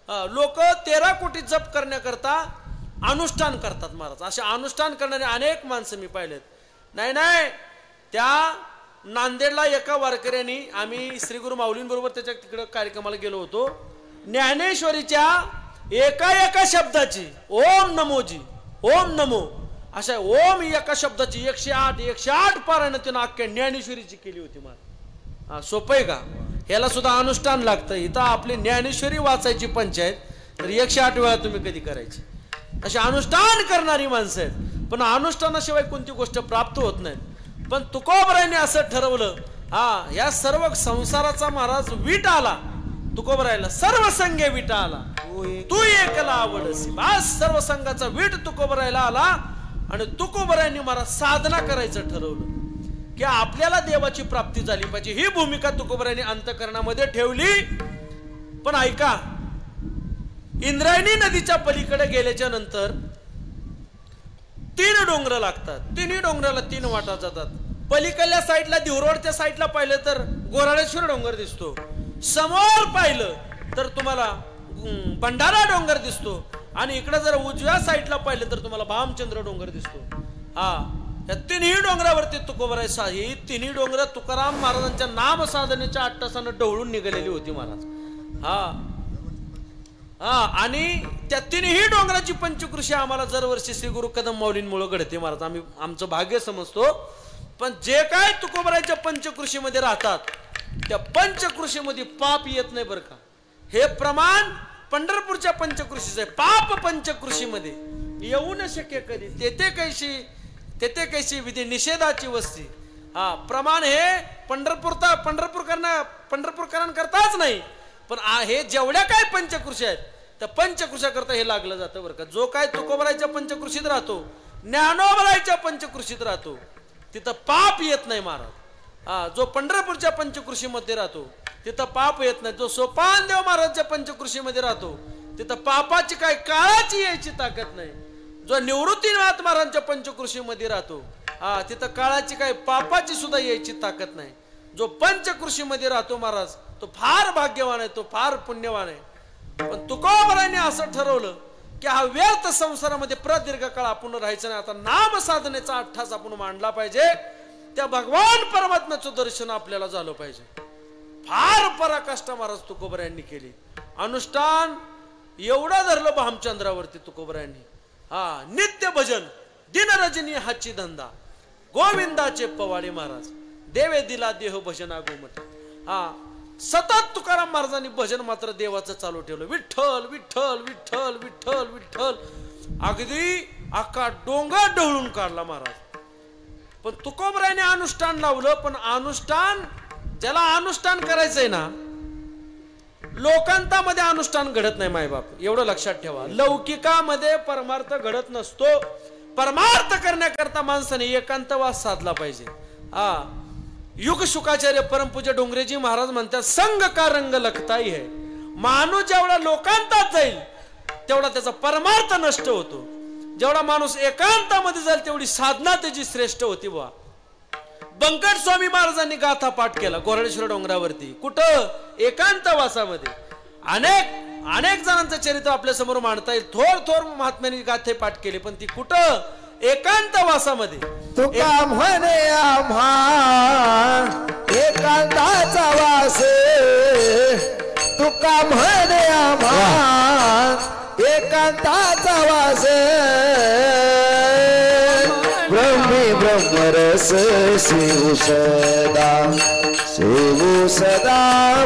लोक 13 कोटी जप करण्याकरता अनुष्ठान करतात महाराज. असे अनुष्ठान करणारे अनेक माणसं मी पाहिलेत. नाही, त्या नांदेडला एका वारकऱ्यांनी, आम्ही श्री गुरु माऊलींबरोबर त्याच्या तिकडे कार्यक्रमाला गेलो होतो, ज्ञानेश्वरीच्या एका शब्दाची ओम नमोजी, ओम नमो, अशा ओम एका शब्दाची 108 पारायण त्यानं अख्ख्या ज्ञानेश्वरीची केली होती मला. सोपं आहे का? ह्याला सुद्धा अनुष्ठान लागतं. इथं आपली ज्ञानेश्वरी वाचायची पंचायत तर 108 वेळा तुम्ही कधी करायची? अशी अनुष्ठान करणारी माणसं आहेत, पण अनुष्ठानाशिवाय कोणती गोष्ट प्राप्त होत नाही. पण तुकोबरायांनी असं ठरवलं, या सर्व संसाराचा महाराज वीट आला तुकोबरायला, सर्व संगे वीट आला, तू एकला आवडसी. बस सर्व संघाचा वीट तुकोबरायला आला. आणि तुकोबरायांनी महाराज साधना करायचं ठरवलं की आपल्याला देवाची प्राप्ती झाली पाहिजे. ही भूमिका तुकोबरायांनी अंतःकरणामध्ये ठेवली. पण ऐका, इंद्रायणी नदीच्या पलीकडे गेल्याच्या नंतर 3 डोंगर लागतात. 3 डोंगराला 3 वाटा जातात. पलीकडल्या साईडला दिवरोडच्या साईडला पाहिलं तर गोराळेश्वर डोंगर दिसतो, समोर पाहिलं तर तुम्हाला भंडारा डोंगर दिसतो, आणि इकडे जर उजव्या साईडला पाहिलं तर तुम्हाला भामचंद्र डोंगर दिसतो. या 3 डोंगरावरती तुकोबराय ही 3 डोंगर तुकाराम महाराजांच्या नाम साधनेच्या अट्टासानं डवळून निघालेली होती महाराज. आणि त्या 3 डोंगराची पंचकृषी आम्हाला दरवर्षी श्री गुरु कदम माऊलींमुळे घडते महाराज. आम्ही आमचं भाग्य समजतो. पण जे काय तुकोबरायच्या पंचकृषीमध्ये राहतात त्या पंचकृषीमध्ये पाप येत नाही बरं का. हे प्रमाण पंढरपूरच्या पंचकृषीचं आहे. पाप पंचकृषीमध्ये येऊ न शक्य कधी, तेथे कैशी विधी निषेधाची वस्ती. प्रमाण हे पंढरपूरकरांना करताच नाही, पण हे जेवढ्या काय पंचकृषी आहेत त्या पंचकृषाकरता हे लागलं जातं बरं का. जो काय तुकोबरायच्या पंचकृषीत राहतो, ज्ञानोबरायच्या पंचकृषीत राहतो, तिथं पाप येत नाही महाराज. जो पंढरपूरच्या पंचकृषीमध्ये राहतो तिथं पाप येत नाही. जो सोपानदेव महाराजच्या पंचकृषीमध्ये राहतो तिथं पापाची काय काळाची यायची ताकद नाही. जो निवृत्तीनाथ महाराजांच्या पंचकृषीमध्ये राहतो तिथं काळाची काय पापाची सुद्धा यायची ताकद नाही. जो पंचकृषीमध्ये राहतो महाराज तो फार भाग्यवान आहे, तो फार पुण्यवान आहे. पण तुकोबरायांनी असं ठरवलं की हा व्यर्थ संसारामध्ये प्रदीर्घ काळ आपण राहायचं नाही. आता नाम साधनेचा अठ्ठास आपण मांडला पाहिजे. त्या भगवान परमात्म्याचं दर्शन आपल्याला झालं पाहिजे. फार पराकाष्ठा महाराज तुकोबरायांनी केली. अनुष्ठान एवढं धरलं भामचंद्रावरती तुकोबरायांनी. नित्य भजन दिन रजनी हाची धंदा, गोविंदाचे पवाडे महाराज, देवे दिला देह भजना गोमट. सतत तुकाराम महाराजांनी भजन मात्र देवाचं चालू ठेवलं. विठ्ठल विठ्ठल विठ्ठल विठ्ठल विठ्ठल. अगदी अख्खा डोंगर ढवळून काढला महाराज. पण तुकोबरायाने अनुष्ठान लावलं. पण अनुष्ठान, ज्याला अनुष्ठान करायचंय ना, लोकांतामध्ये अनुष्ठान घडत नाही मायबाप, एवढं लक्षात ठेवा. लौकिकामध्ये परमार्थ घडत नसतो. परमार्थ करण्याकरता माणसाने एकांतवास साधला पाहिजे. युग शुकाचार्य परमपूज्य डोंगरेजी महाराज म्हणतात, संग का रंग लगताही है. माणूस जेवढा लोकांतात जाईल तेवढा त्याचा परमार्थ नष्ट होतो. जेवढा माणूस एकांतामध्ये जाईल तेवढी साधना त्याची श्रेष्ठ होती. बुवा बंकट स्वामी महाराजांनी गाथा पाठ केला गोरडेश्वर डोंगरावरती. कुठं? एकांतवासामध्ये. अनेक जणांचं चरित्र आपल्या समोर मांडता येईल. थोर महात्म्यांनी गाथे पाठ केले, पण ती कुठं? एकांतवासामध्ये. तुका म्हणे आम्हा एकांताचा वास, तुका म्हणे आम्हा एकांताचा वास. ब्रह्मी ब्रह्मरस सेवू सदा, सेवू सदा.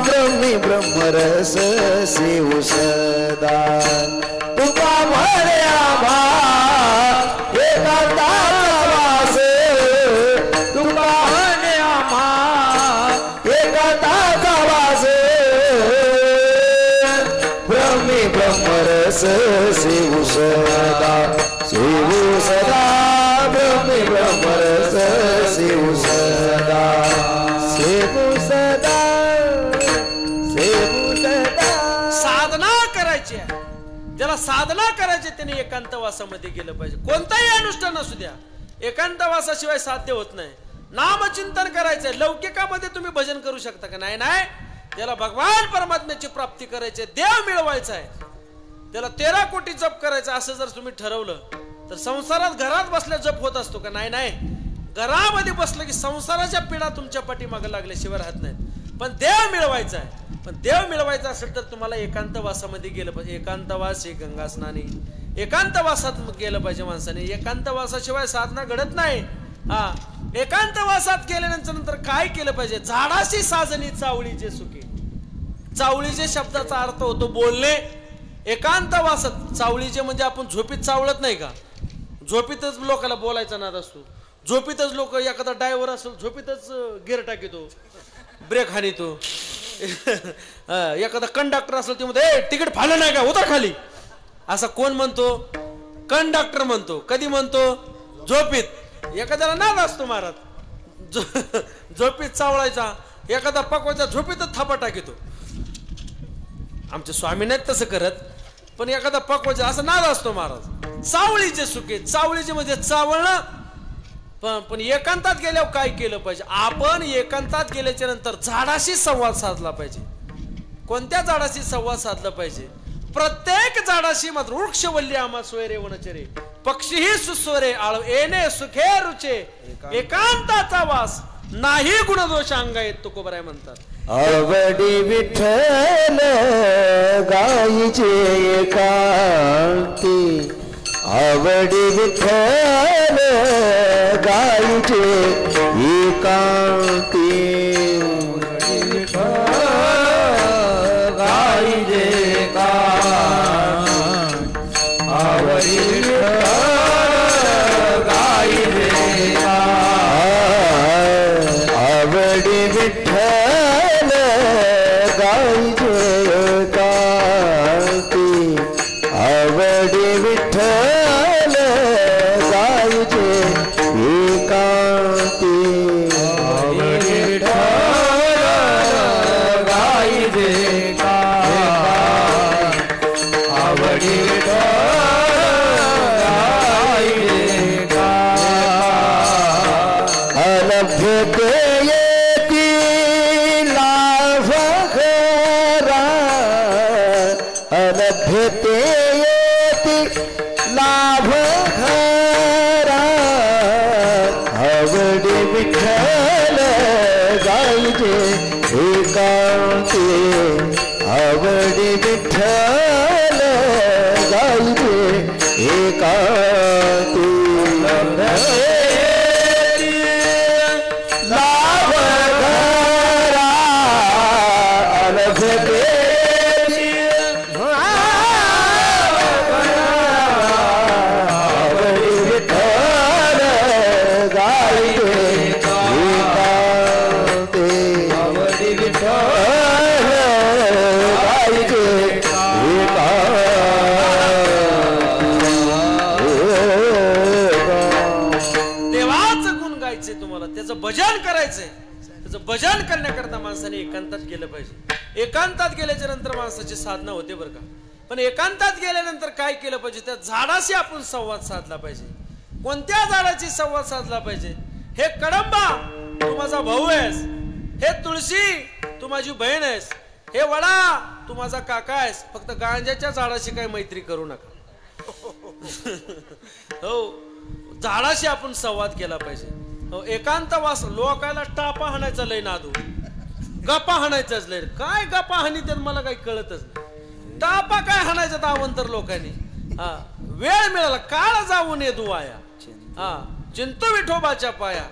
ब्रह्मी ब्रह्मरस सेवू सदा. तुका म्हणे आम्हा एकांताचा वास, तुका म्हणे आम्हा एकांताचा वास. ब्रह्मी ब्रह्मरस सेवू सदा, सेवू सदा. ब्रह्मी ब्रह्मरस सेवू सदा, सेवू सदा, सेवू सदा. साधना करायची आहे. ज्याला साधना करायची त्याने एकांतवासामध्ये गेलं पाहिजे. कोणताही अनुष्ठान असू द्या, एकांतवासाशिवाय साध्य होत नाही. नामचिंतन करायचंय. लौकिकामध्ये तुम्ही भजन करू शकता का? नाही. त्याला भगवान परमात्म्याची प्राप्ती करायची, देव मिळवायचा आहे, त्याला 13 कोटी जप करायचा असं जर तुम्ही ठरवलं तर संसारात घरात बसल्या जप होत असतो का? नाही. घरामध्ये बसलं की संसाराच्या पिढा तुमच्या पाठीमागे लागल्याशिवाय राहत नाहीत. पण देव मिळवायचा आहे. पण देव मिळवायचा असेल तर तुम्हाला एकांतवासामध्ये गेलं पाहिजे. एकांतवास हे गंगा स्नानी. एकांतवासात गेलं पाहिजे माणसाने. एकांतवासाशिवाय साधना घडत नाही. एकांतवासात गेल्यानंतर काय केलं पाहिजे? झाडाशी साजणी चावळीचे सुखे. चावळीचे शब्दाचा अर्थ होतो बोलणे. एकांतवासात चावळीचे म्हणजे आपण झोपीत चावळत नाही का? झोपीतच लोकांना बोलायचा नाद असतो. झोपीतच लोक, एखादा ड्रायव्हर असेल झोपीतच गिअर टाकीतो, ब्रेक हाणीतो. एखादा कंडक्टर असेल ते म्हणतो, तिकीट फाडलं नाही का, उतर खाली. असा कोण म्हणतो? कंडक्टर म्हणतो. कधी म्हणतो? झोपीत. एखाद्याला नाद असतो महाराज झोपीत चावळायचा. एखादा पकवायचा झोपीतच थापा टाकीतो. आमचे स्वामी नाहीत तसं करत, पण एखादा पकवायचा असा नाद असतो महाराज. चावळीचे सुखे. चावळीचे म्हणजे चावळणं. पण एकांतात गेल्यावर काय केलं पाहिजे? आपण एकांतात गेल्याच्या नंतर झाडाशी संवाद साधला पाहिजे. कोणत्या झाडाशी संवाद साधला पाहिजे? प्रत्येक झाडाशी. मात्र वृक्षवल्ली आम्हा सोयरे वनचरे, पक्षीही सुस्वरे आळ येणे सुखे रुचे. एकांताचा वास नाही गुणदोष अंगा येत तुकोबराय म्हणतात. आवडी विठ्ठल गायीचे एकांती, आवडी विठ्ठल गायीचे एकांती. गायीचे एकांती, आवडी विठ्ठल गायीचे एकांती, आवडी विठ्ठल गायीचे एकांती, आवडी विठ्ठल गायीचे एकांती, आवडी विठ्ठल गायीचे एकांती, आवडी विठ्ठल गायीचे एकांती. अलभ्यते येती लाभ खरा, अलभ्यते येती लाभ खरा. आवडी विठ्ठल गायीचे एकांती, आवडी विठ्ठल गायीचे एकांती. लाभ खरा, अलभ्यते आवडी विठ्ठल गायीचे एकांती, आवडी विठ्ठल गायीचे एकांती. भजन करायचंय, त्याचं भजन करण्याकरता माणसाने एकांतात गेलं पाहिजे. एकांतात गेल्याच्या नंतर माणसाची साधना होते बरं का. पण एकांतात गेल्यानंतर काय केलं पाहिजे, त्या झाडाशी आपण संवाद साधला पाहिजे. कोणत्या झाडाशी संवाद साधला पाहिजे? हे कडंबा तू माझा भाऊ आहेस, हे तुळशी तू माझी बहीण आहेस, हे वडा तू माझा काका आहेस. फक्त गांजाच्या झाडाशी काही मैत्री करू नका. हो, झाडाशी आपण संवाद केला पाहिजे. हो, एकांतवास. लोकाला टापा हाणायचा लय नादू, गप्पा हाणायचाच लय. काय गप्पा हानी त्यात मला काही कळतच नाही. टापा काय हाणायचा दावंतर लोकांनी. हा, वेळ मिळाला काळ जाऊन ये दुवाया. हा, चिंतू विठोबाच्या पाया.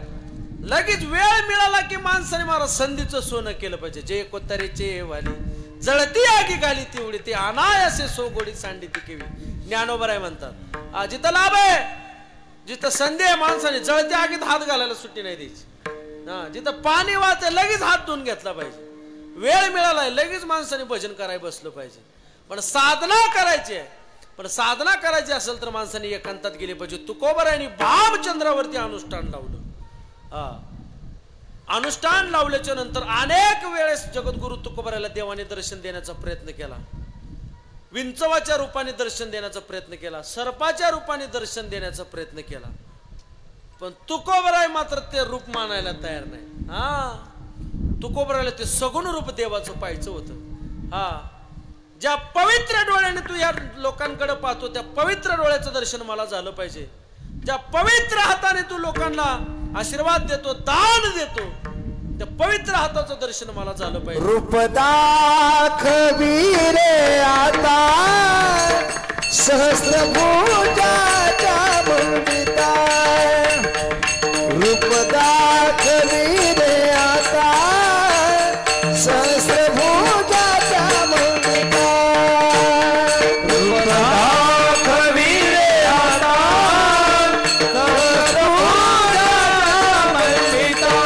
लगेच वेळ मिळाला की माणसाने मला संधीचं सोनं केलं पाहिजे. जे कोतारीचे वाली जळती आगी गाली तेवढी ते अनायासे सोगोडी सांडी ती केवी. ज्ञानोबराय म्हणतात जिथं लाभ आहे, जिथं संधी आहे, माणसाने जळत्या आगीत हात घालायला सुट्टी नाही द्यायची. हा, जिथं पाणी वाहते लगेच हात धुवून घेतला पाहिजे. वेळ मिळालाय लगेच माणसाने भजन करायला बसलं पाहिजे. पण साधना करायची आहे. पण साधना करायची असेल तर माणसाने एकांतात गेले पाहिजे. तुकोबरायांनी भामचंद्रावरती अनुष्ठान लावलं. हा, अनुष्ठान लावल्याच्या नंतर अनेक वेळेस जगद्गुरु तुकोबरायाला देवाने दर्शन देण्याचा प्रयत्न केला. विंचवाच्या रूपाने दर्शन देण्याचा प्रयत्न केला, सर्पाच्या रूपाने दर्शन देण्याचा प्रयत्न केला. पण तुकोबराय मात्र ते रूप मानायला तयार नाही. हा, तुकोबरायला ते सगुण रूप देवाचं पाहायचं होतं. हा, ज्या पवित्र डोळ्याने तू या लोकांकडे पाहतो त्या पवित्र डोळ्याचं दर्शन मला झालं पाहिजे. ज्या पवित्र हाताने तू लोकांना आशीर्वाद देतो, दान देतो, त्या पवित्र हाताचं दर्शन मला झालं पाहिजे. रूप दाखवी रे आता सहस्र भुजाच्या मुंडिता. रूप दाखवी रे आता सहस्र भुजाच्या मुंडिता. रूप दाखवी रे आता सहस्र भुजाच्या मुंडिता.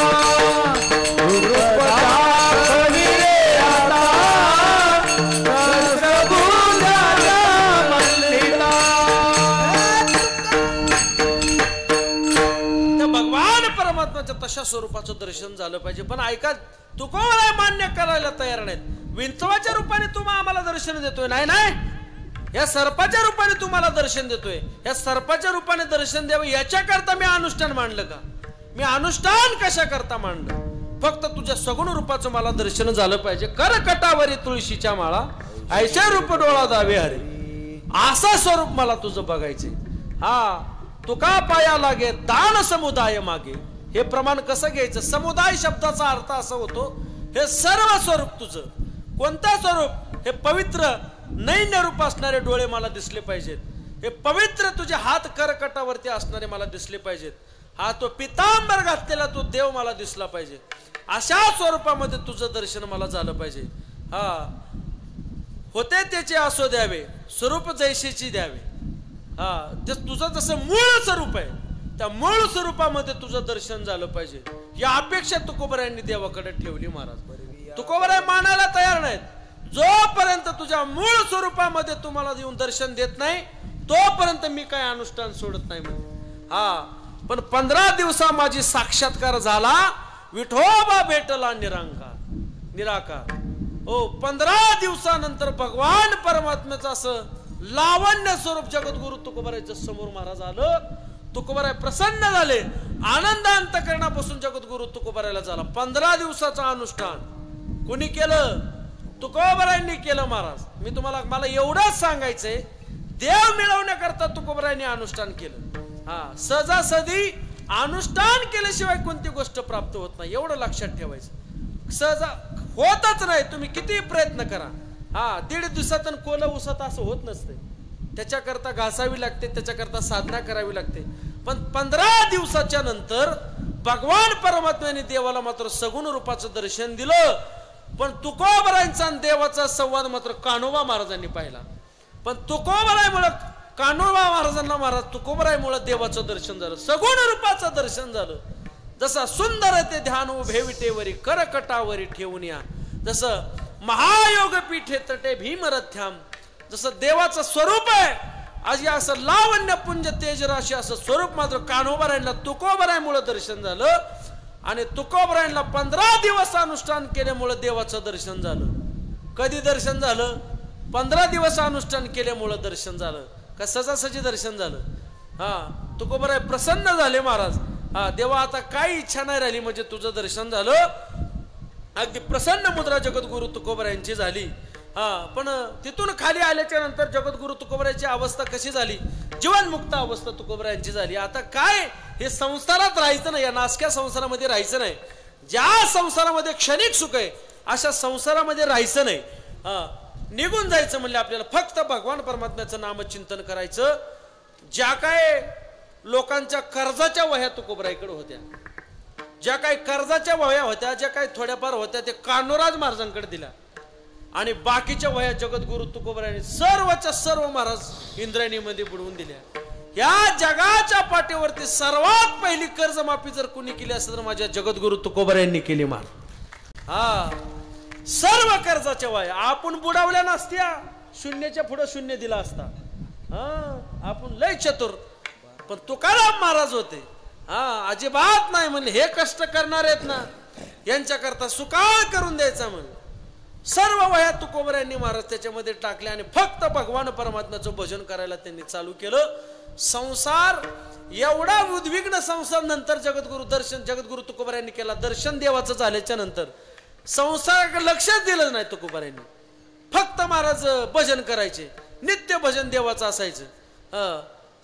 तशा स्वरूपाचं दर्शन झालं पाहिजे. पण ऐका, तुकोबराय मान्य करायला तयार नाहीत. विंचवाच्या रूपाने तू आम्हाला दर्शन देतोय. नाही नाही, या सर्पाच्या रूपाने तुम्हाला दर्शन देतोय. या सर्पाच्या रूपाने दर्शन द्यावं याच्याकरता मी अनुष्ठान मांडलं का? मी अनुष्ठान कशा करता मांडलं? फक्त तुझ्या सगुण रूपाचं मला दर्शन झालं पाहिजे. कर कटावरी तुळशीच्या माळा ऐशा रूप डोळा दावे हरे. असं स्वरूप मला तुझं बघायचंय. हा, तुका पाया लागे दान समुदाय मागे. हे प्रमाण कसं घ्यायचं? समुदाय शब्दाचा अर्थ असा होतो, हे सर्व स्वरूप तुझं. कोणतं स्वरूप? हे पवित्र नैन्य रूप असणारे डोळे मला दिसले पाहिजेत. हे पवित्र तुझे हात करकटावरती असणारे मला दिसले पाहिजेत. हा, तो पितांबर घातलेला तो देव मला दिसला पाहिजे. अशा स्वरूपामध्ये तुझं दर्शन मला झालं पाहिजे. हा, होते त्याचे असो द्यावे, स्वरूप जैसेची द्यावे. हा, ते तुझं जसं मूळ स्वरूप आहे त्या मूळ स्वरूपामध्ये तुझं दर्शन झालं पाहिजे. या अपेक्षा तुकोबरायांनी देवाकडे ठेवली महाराज. तुकोबराय मानायला तयार नाहीत. जोपर्यंत तुझ्या मूळ स्वरूपामध्ये तुम्हाला देऊन दर्शन देत नाही तोपर्यंत मी काय अनुष्ठान सोडत नाही म्हणजे. हा, पण 15 दिवसा माझी साक्षात्कार झाला, विठोबा भेटला निराकार. हो, 15 दिवसानंतर भगवान परमात्म्याचं असं लावण्य स्वरूप जगद्गुरु तुकोबरायच्या समोर महाराज आलं. तुकोबराय प्रसन्न झाले. आनंद अंतकरणापासून जगद्गुरु तुकोबरायला झाला. 15 दिवसाचं अनुष्ठान कोणी केलं? तुकोबरायांनी केलं महाराज. मला एवढंच सांगायचंय, देव मिळवण्याकरता तुकोबरायांनी अनुष्ठान केलं. हा, सहजासहजी अनुष्ठान केल्याशिवाय कोणती गोष्ट प्राप्त होत नाही, एवढं लक्षात ठेवायचं. सहजा होतच नाही, तुम्ही किती प्रयत्न करा. हा, 1.5 दिवसातून कोलं उसत असं होत नसते. त्याच्याकरता घासावी लागते, त्याच्याकरता साधना करावी लागते. पण 15 दिवसाच्या नंतर भगवान परमात्म्याने देवाला मात्र सगुण रूपाचं दर्शन दिलं. पण तुकोबरायांचा देवाचा संवाद मात्र कान्होबा महाराजांनी पाहिला. पण तुकोबरायमुळे कान्होबा महाराजांना महाराज तुकोबरायमुळे देवाचं दर्शन झालं, सगुण रूपाचं दर्शन झालं. जसं सुंदर ते ध्यान उभे विटेवरी करकटावरी ठेवून या. जसं महायोग पीठे तटे भीमरथ्याम. जसं देवाचं स्वरूप आहे आज या असं लावण्य पुंज तेज राशी असं स्वरूप मात्र कान्होबरायांना तुकोबरायमुळे दर्शन झालं. आणि तुकोबरायांना 15 दिवस अनुष्ठान केल्यामुळे देवाचं दर्शन झालं. कधी दर्शन झालं? 15 दिवस अनुष्ठान केल्यामुळे दर्शन झालं. का सहजासहजी दर्शन झालं? हा, तुकोबराय प्रसन्न झाले महाराज. हा, देवा आता काही इच्छा नाही राहिली म्हणजे तुझं दर्शन झालं. अगदी प्रसन्न मुद्रा जगद्गुरु तुकोबरायांची झाली. हा, पण तिथून खाली आल्याच्या नंतर जगद्गुरु तुकोबरायांची अवस्था कशी झाली? जीवनमुक्त अवस्था तुकोबरायांची झाली. आता काय, हे संसारात राहायचं नाही, या नासक्या संसारामध्ये राहायचं नाही. ज्या संसारामध्ये क्षणिक सुख आहे अशा संसारामध्ये राहायचं नाही. हा, निघून जायचं म्हणले आपल्याला फक्त भगवान परमात्म्याचं नामचिंतन करायचं. ज्या काय लोकांच्या कर्जाच्या वह्या तुकोबराईकडे होत्या, ज्या काही कर्जाच्या वह्या होत्या, ज्या काही थोड्याफार होत्या, ते कान्होराज महाराजांकडे दिल्या. आणि बाकीच्या वह्या जगद्गुरु तुकोबरायांनी सर्वच्या सर्व महाराज इंद्रायणीमध्ये बुडवून दिल्या. या जगाच्या पाठीवरती सर्वात पहिली कर्जमाफी जर कुणी केली असेल तर माझ्या जगद्गुरु तुकोबरायांनी केली महाराज. हा, सर्व कर्जाच्या वह्या आपण बुडवल्या नसत्या, शून्याच्या पुढे शून्य दिला असता. हा, आपण लय चतुर. पण तुकाराम महाराज होते, हा, अजिबात नाही म्हणले हे कष्ट करणार आहेत ना यांच्या करता सुकाळ करून द्यायचा म्हणून सर्व वह्या तुकोबरायांनी महाराज त्याच्यामध्ये टाकल्या आणि फक्त भगवान परमात्म्याचं भजन करायला त्यांनी चालू केलं. संसार एवढा उद्विग्न संसार नंतर जगद्गुरु तुकोबरायांनी केला. दर्शन देवाचं झाल्याच्या नंतर संसाराकडे लक्षच दिलं नाही तुकोबरायांनी. फक्त महाराज भजन करायचे, नित्य भजन देवाचं असायचं.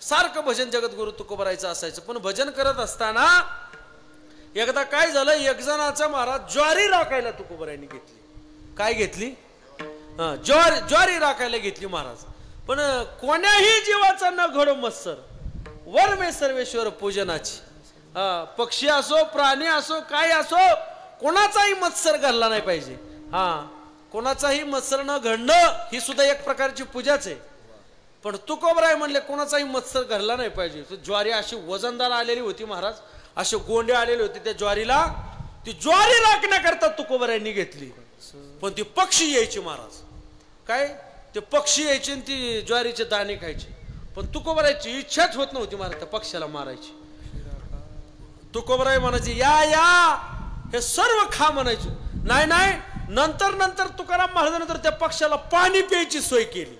सारखं भजन जगद्गुरु तुकोबरायचं असायचं. पण भजन करत असताना एकदा काय झालं, एक जणाचा महाराज ज्वारी राखायला तुकोबरायांनी घेतली. काय घेतली? ज्वारी राखायला घेतली महाराज. पण कोण्याही जीवाचा न घडो मत्सर, वर्मे सर्वेश्वर पूजनाची. पक्षी असो, प्राणी असो, काय असो, कोणाचाही मत्सर घडला नाही पाहिजे. हा, कोणाचाही मत्सर न घडणं ही सुद्धा एक प्रकारची पूजाच आहे. पण तुकोबराय म्हणले कोणाचाही मत्सर घडला नाही पाहिजे. ज्वारी अशी वजनदार आलेली होती महाराज, असे गोंडे आलेले होते त्या ज्वारीला. ती ज्वारी राखण्याकरता तुकोबरायांनी घेतली. पण ती पक्षी यायची महाराज. काय, ते पक्षी यायचे आणि ती ज्वारीचे दाणे खायचे. पण तुकोबरायची इच्छाच होत नव्हती महाराज त्या पक्षाला मारायची. तुकोबराय म्हणायचे या या, हे सर्व खा म्हणायचे. नाही नाही, नंतर तुकाराम महाराजांनी त्या पक्षाला पाणी प्यायची सोय केली.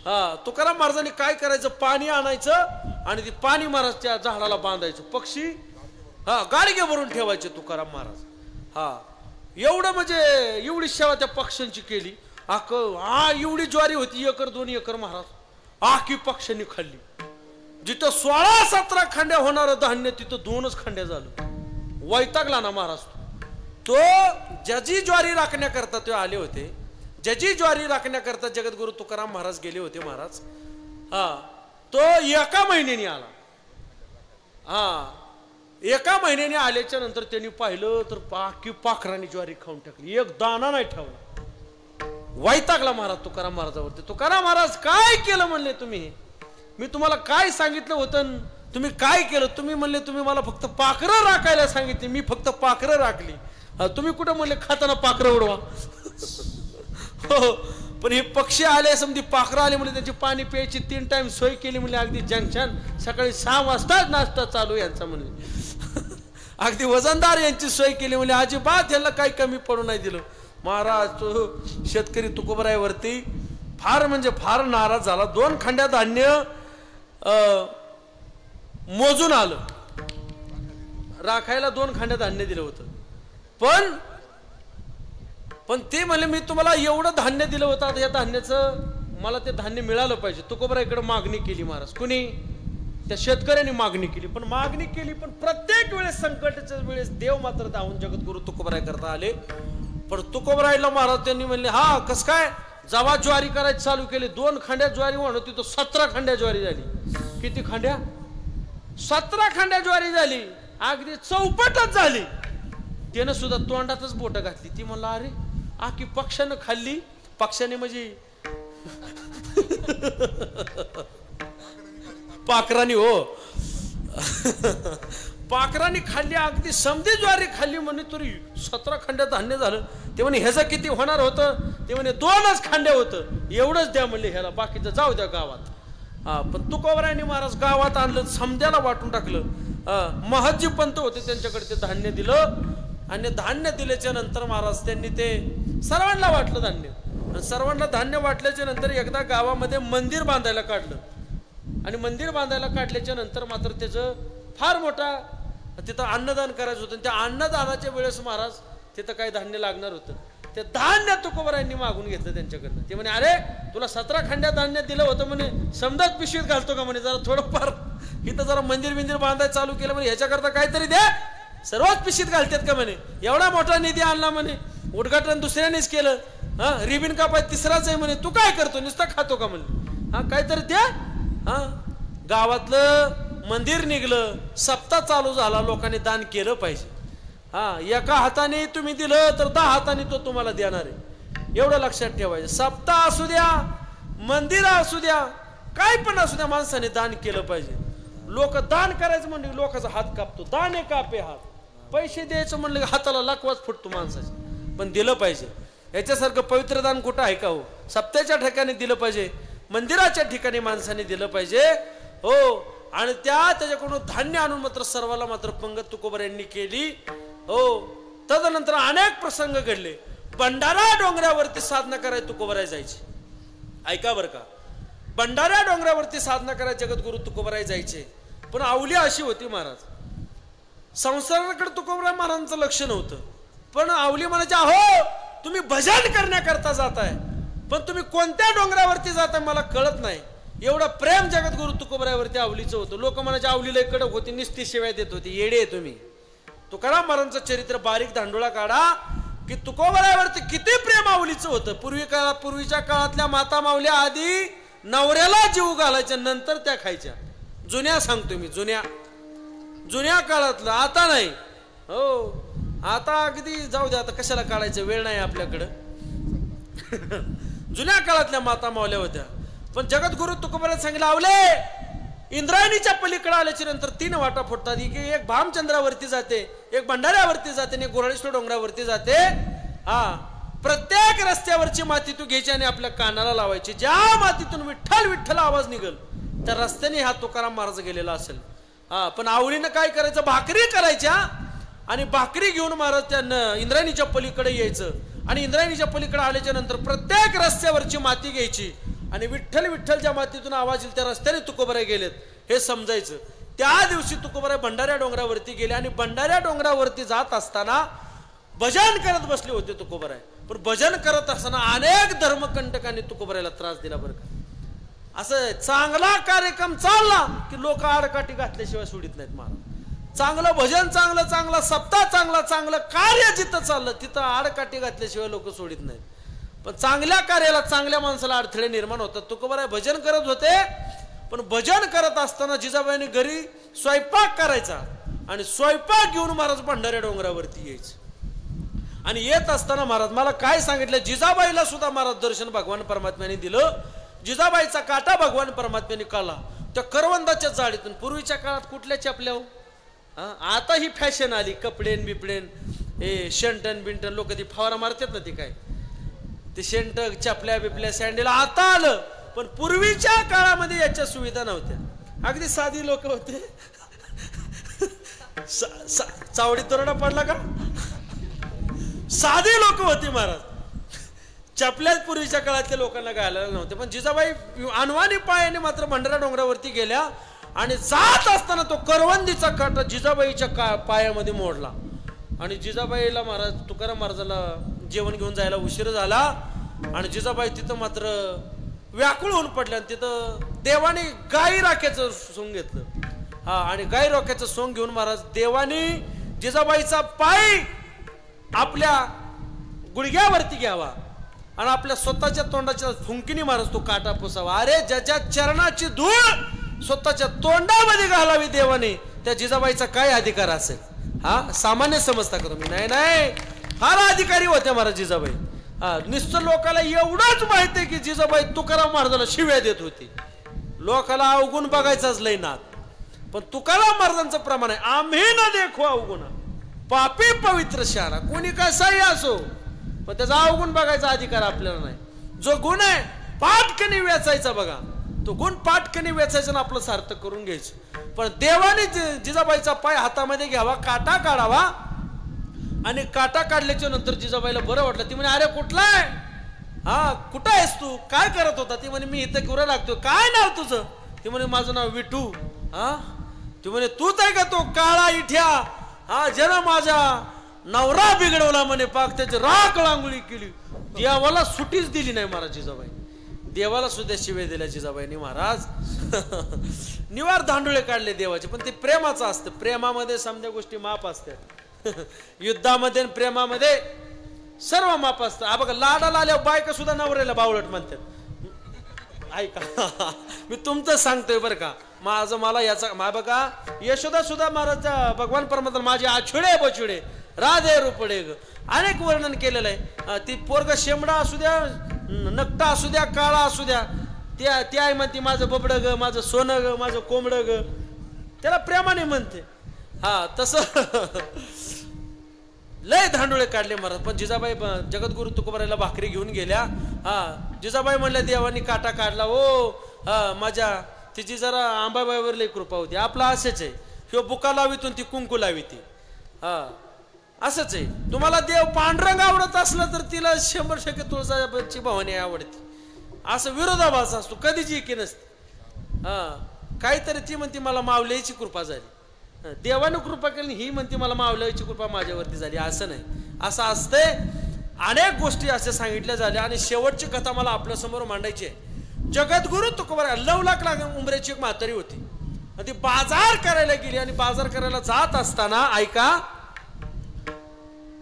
हा, तुकाराम महाराजांनी काय करायचं, पाणी आणायचं आणि ती पाणी महाराज त्या झाडाला बांधायचं. पक्षी हा गाडगे भरून ठेवायचे तुकाराम महाराज. हा, एवढं म्हणजे एवढी सेवा त्या पक्ष्यांची केली. एवढी ज्वारी होती, 1 एकर 2 एकर महाराज आखी पक्ष्यांनी खाल्ली. जिथं 16-17 खांड्या होणार धान्य तिथं 2च खांड्या झालं. वैतागला ना महाराज तो. ज्याची ज्वारी राखण्याकरता ते आले होते, ज्याची ज्वारी राखण्याकरता जगद्गुरु तुकाराम महाराज गेले होते महाराज. हा, तो 1 महिन्याने आला. हा, 1 महिन्याने आल्याच्या नंतर त्यांनी पाहिलं तर पाखरांनी ज्वारी खाऊन टाकली, एक दाणा नाही ठेवला. वैतागला महाराज तुकाराम महाराजावरती. तुकाराम महाराज काय केलं म्हणले तुम्ही? मी तुम्हाला काय सांगितलं होतं, तुम्ही काय केलं? तुम्ही म्हणले तुम्ही मला फक्त पाखरं राखायला सांगितले, मी फक्त पाखरं राखली. तुम्ही कुठं म्हणले खाताना पाखरं उडवा. हो, पण हे पक्षी आले, समधी पाखरं आले म्हणजे त्याची पाणी प्यायची 3 टाइम सोय केली म्हणले. अगदी जंक्शन सकाळी 6 वाजताच नाश्ता चालू यांचा म्हणले. अगदी वजनदार यांची सोय केली म्हणजे अजिबात यांना काही कमी पडू नाही दिलं. महाराज तो शेतकरी तुकोबरायवरती फार म्हणजे फार नाराज झाला. 2 खांड्या धान्य मोजून आलं, राखायला 2 खांड्या धान्य दिलं होतं. पण ते म्हणले मी तुम्हाला एवढं धान्य दिलं होतं, आता या धान्याचं मला ते धान्य मिळालं पाहिजे. तुकोबराईकडे मागणी केली महाराज. कुणी? त्या शेतकऱ्यांनी मागणी केली. पण प्रत्येक वेळेस संकटाच्या वेळेस देव मात्र धावून जगद्गुरु तुकोबराय करता आले. पण तुकोबरायला महाराज त्यांनी म्हणले हा कस काय, जेव्हा ज्वारी करायची चालू केली 2 खांड्या ज्वारी होती तो 17 खांड्या ज्वारी झाली. किती खांड्या? 17 खांड्या ज्वारी झाली. अगदी चौपटच झाली. त्यानं सुद्धा तोंडातच बोट घातली. ती म्हणला अरे आखी पक्षानं खाल्ली. पक्षाने म्हणजे पाखरांनी. हो, पाखरांनी खाल्ली, अगदी समधी ज्वारी खाल्ली म्हणे. तरी 17 खांड्या धान्य झालं. ते म्हणे ह्याचं किती होणार होतं? ते म्हणे 2च खांड्या होतं. एवढंच द्या म्हणले ह्याला, बाकीचं जाऊ द्या गावात. हा, पण तुकोबरायांनी महाराज गावात आणलं, समद्याला वाटून टाकलं. महजी पंत होते त्यांच्याकडे ते धान्य दिलं आणि धान्य दिल्याच्या नंतर महाराज त्यांनी ते सर्वांना वाटलं धान्य. आणि सर्वांना धान्य वाटल्याच्या नंतर एकदा गावामध्ये मंदिर बांधायला काढलं. आणि मंदिर बांधायला काढल्याच्या नंतर मात्र त्याचं फार मोठा तिथं अन्नदान करायचं होतं. त्या अन्नदानाच्या वेळेस महाराज तिथं काही धान्य लागणार होतं. ते धान्य तुकोबरायांनी मागून घेतलं त्यांच्याकडनं. ते म्हणे, अरे तुला 17 खंड्या धान्य दिलं होतं म्हणे, समजाच पिशवीत घालतो का म्हणे, जरा थोडंफार इथं जरा मंदिर बांधायला चालू केलं म्हणे, ह्याच्याकरता काहीतरी द्या, सर्वच पिशवीत घालतात का म्हणे, एवढा मोठा निधी आणला म्हणे, उद्घाटन दुसऱ्यानेच केलं, हा रिबिन कापाय तिसराच आहे म्हणे, तू काय करतो, नुसता खातो का म्हणे, हा काहीतरी द्या. हा गावातलं मंदिर निघलं, सप्ताह चालू झाला, लोकांनी दान केलं पाहिजे. हा एका हाताने तुम्ही दिलं तर 10 हाताने तो तुम्हाला देणार आहे, एवढं लक्षात ठेवायचं. सप्ताह असू द्या, मंदिर असू द्या, काय पण असू द्या, माणसाने दान केलं पाहिजे. लोक दान करायचं म्हणजे लोकांचा हात कापतो, दाने कापे हात. पैसे द्यायचं म्हणलं की हाताला लाकवाच फुटतो माणसाची, पण दिलं पाहिजे. याच्यासारखं पवित्र दान कुठं आहे का हो? सप्त्याच्या ठिकाणी दिलं पाहिजे, मंदिराच्या ठिकाणी माणसाने दिलं पाहिजे हो. आणि त्याच्याकडून धान्य आणून मात्र सर्वाला मात्र पंगत तुकोबरायांनी केली हो. तदनंतर अनेक प्रसंग घडले. भंडारा डोंगरावरती साधना करायला तुकोबराय जायचे. ऐका बरं का, भंडारा डोंगरावरती साधना करायला जगद्गुरु तुकोबराय जायचे. पण अवली अशी होती महाराज, संसाराकडे तुकोबराय महाराजांचं लक्ष नव्हतं. पण अवली म्हणायचे, अहो तुम्ही भजन करण्याकरता जाताय, पण तुम्ही कोणत्या डोंगरावरती जाताय मला कळत नाही. एवढं प्रेम जगद्गुरु तुकोबरायावरती अवलीचं होतं. लोक म्हणायचे अवलीला कडक होती, निस्ती शिवाय देत होती, येडे आहे तुम्ही. तुकाराम महाराजांचं चरित्र बारीक धांडोळा काढा की तुकोबरायावरती किती प्रेम अवलीचं होतं. पूर्वीच्या काळातल्या माता माऊल्या आधी नवऱ्याला जीव घालायच्या, नंतर त्या खायच्या. जुन्या सांगतो मी, जुन्या काळातलं, आता नाही हो. आता अगदी जाऊ दे, आता कशाला काढायचं, वेळ नाही आपल्याकडं. जुन्या काळातल्या माता माऊल्या होत्या. पण जगद्गुरु तुकोबराय सांगितलं, आवले इंद्रायणीच्या पलीकडे आल्याच्या नंतर 3 वाटा फुटतात. की एक भामचंद्रावरती जाते, एक भंडाऱ्यावरती जाते, एक गोराळेश्वर डोंगरावरती जाते. हा प्रत्येक रस्त्यावरची माती तू घ्यायची आणि आपल्या कानाला लावायची. ज्या मातीतून विठ्ठल विठ्ठल आवाज निघल त्या रस्त्याने हा तुकाराम महाराज गेलेला असेल. हा पण आवळीनं काय करायचं, भाकरी करायच्या आणि भाकरी घेऊन महाराज त्या इंद्रायणीच्या पलीकडे यायचं. आणि इंद्रायणीच्या पलीकडे आल्याच्या नंतर प्रत्येक रस्त्यावरची माती घ्यायची आणि विठ्ठल विठ्ठल ज्या मातीतून आवाज येईल त्या रस्त्याने तुकोबराय गेलेत हे समजायचं. त्या दिवशी तुकोबराय भंडाऱ्या डोंगरावरती गेले आणि भंडाऱ्या डोंगरावरती जात असताना भजन करत बसले होते तुकोबराय. पण भजन करत असताना अनेक धर्मकंटकांनी तुकोबरायला त्रास दिला बरं का. असं चांगला कार्यक्रम चालला की लोक आडकाठी घातल्याशिवाय सोडित नाहीत महाराज. चांगलं भजन, चांगला सप्ताह, चांगलं कार्य जिथं चाललं तिथं आडकाठी घातल्याशिवाय लोक सोडित नाहीत. पण चांगल्या कार्याला, चांगल्या माणसाला अडथळे निर्माण होतात. तुकोबराय भजन करत होते, पण भजन करत असताना जिजाबाईने घरी स्वयंपाक करायचा आणि स्वयंपाक घेऊन महाराज भंडाऱ्या डोंगरावरती यायचं. आणि येत असताना महाराज मला काय सांगितलं, जिजाबाईला सुद्धा महाराज दर्शन भगवान परमात्म्याने दिलं. जिजाबाईचा काटा भगवान परमात्म्याने काढला त्या करवंदाच्या जाळीतून. पूर्वीच्या काळात कुठल्या चपल्या हो, आता ही फॅशन आली, कपडेन बिपडेन हे शेंटन बिंटन, लोक ती फवारा मारतात ना, ती काय ते शेंट चपल्या बिपल्या सँडल आता आलं. पण पूर्वीच्या काळामध्ये याच्या सुविधा नव्हत्या. अगदी साधी लोक होते. चावडी तोरडा पडला का, साधी लोक होती महाराज. चपल्याच पूर्वीच्या काळातल्या लोकांना घालायला नव्हते. पण जिजाबाई अनवाणी पायाने मात्र भंडारा डोंगरावरती गेल्या आणि जात असताना तो करवंदीचा काटा जिजाबाईच्या पायामध्ये मोडला. आणि जिजाबाईला महाराज तुकाराम महाराजाला जेवण घेऊन जायला उशीर झाला आणि जिजाबाई तिथं मात्र व्याकुळ होऊन पडल्या. तिथं देवाने गाई राख्याचं सोंग घेतलं. हा आणि गाई राख्याचं सोंग घेऊन महाराज देवाने जिजाबाईचा पाय आपल्या गुडघ्यावरती घ्यावा आणि आपल्या स्वतःच्या तोंडाच्या फुंकीने महाराज तो काटा पुसावा. अरे ज्याच्या चरणाची धूळ स्वतःच्या तोंडामध्ये घालावी देवाने, त्या जिजाबाईचा काय अधिकार असेल. हा सामान्य समजता का तुम्ही? नाही, फार अधिकारी होत्या महाराज जिजाबाई. हा नुसतं लोकाला एवढंच माहिती आहे की जिजाबाई तुकाराम महाराजाला शिव्या देत होती. लोकाला अवगुण बघायचाच लय नाद. पण तुकाराम महाराजांचं प्रमाण आहे, आम्ही न देखो अवगुण पापी पवित्र शहाणा. कोणी कसाही असो पण त्याचा अवगुण बघायचा अधिकार आपल्याला नाही. जो गुण आहे पाटकनी वेचायचा बघा. तो गुण पाटकनी वेचायचा आणि आपलं सार्थक करून घ्यायचं. पण देवाने जिजाबाईचा पाय हातामध्ये घ्यावा, काटा काढावा, आणि काटा काढल्याच्या नंतर जिजाबाईला बरं वाटलं. ती म्हणे अरे कुठला आहे, हा कुठं आहेस तू, काय करत होता? ती म्हणे मी इथं गुरं लागतो. काय नाव तुझं? ती म्हणे माझं नाव विठू. हा, ती म्हणे तूच आहे का तो काळा इठ्या, हा ज्यानं माझा नवरा बिघडवला म्हणे, पाक त्याची राख लांगुळी केली. देवाला सुटीच दिली नाही महाराज जिजाबाई, देवाला सुद्धा शिवे दिल्या जिजाबाईंनी महाराज. निवार धांडुळे काढले देवाचे. पण ते प्रेमाचं असतं, प्रेमामध्ये समजा गोष्टी माप असतात. युद्धामध्ये प्रेमामध्ये सर्व माप असतं. हा बघा, लाडाला आल्या बायका सुद्धा नवऱ्याला बावळट म्हणतात. ऐका, मी तुमचं सांगतोय बरं का, माझं मला याचा बघा, यशोदा सुद्धा महाराज भगवान परमात्मा माझे आछुडे बछुडे राधे रुपडे अनेक वर्णन केलेलं आहे. ती पोरग शेमडा असू द्या, नकटा असू द्या, काळा असू द्या, ती आई म्हणते माझं बबड ग, माझं सोनं ग, माझं कोंबड ग, त्याला प्रेमाने म्हणते. हा, तसं लय धांडुळे काढले महाराज. पण जिजाबाई जगद्गुरु तुकोबारायला भाकरी घेऊन गेल्या. हा, जिजाबाई म्हणल्या देवानी काटा काढला हो. हा, माझ्या तिची जरा आंबाबाईवर लय कृपा होती. आपला असंच आहे, किंवा बुका लावितून ती कुंकू लाविती. हा, असंच आहे. तुम्हाला देव पांढरंग आवडत असलं तर तिला 100% तुळजाची भवानी आवडते. असं विरोधाभास असतो, कधीच एकी नसते. हा, काहीतरी ती म्हणते मला मावल्याची कृपा झाली, देवाने कृपा केली, ही म्हणते मला मावल्याची कृपा माझ्यावरती झाली. असं नाही, असं असते. अनेक गोष्टी अशा सांगितल्या झाल्या. आणि शेवटची कथा मला आपल्या समोर मांडायची आहे. जगद्गुरु तुकोबाराय 9 लाख उंबऱ्याची एक म्हातारी होती. ती बाजार करायला गेली, आणि बाजार करायला जात असताना ऐका,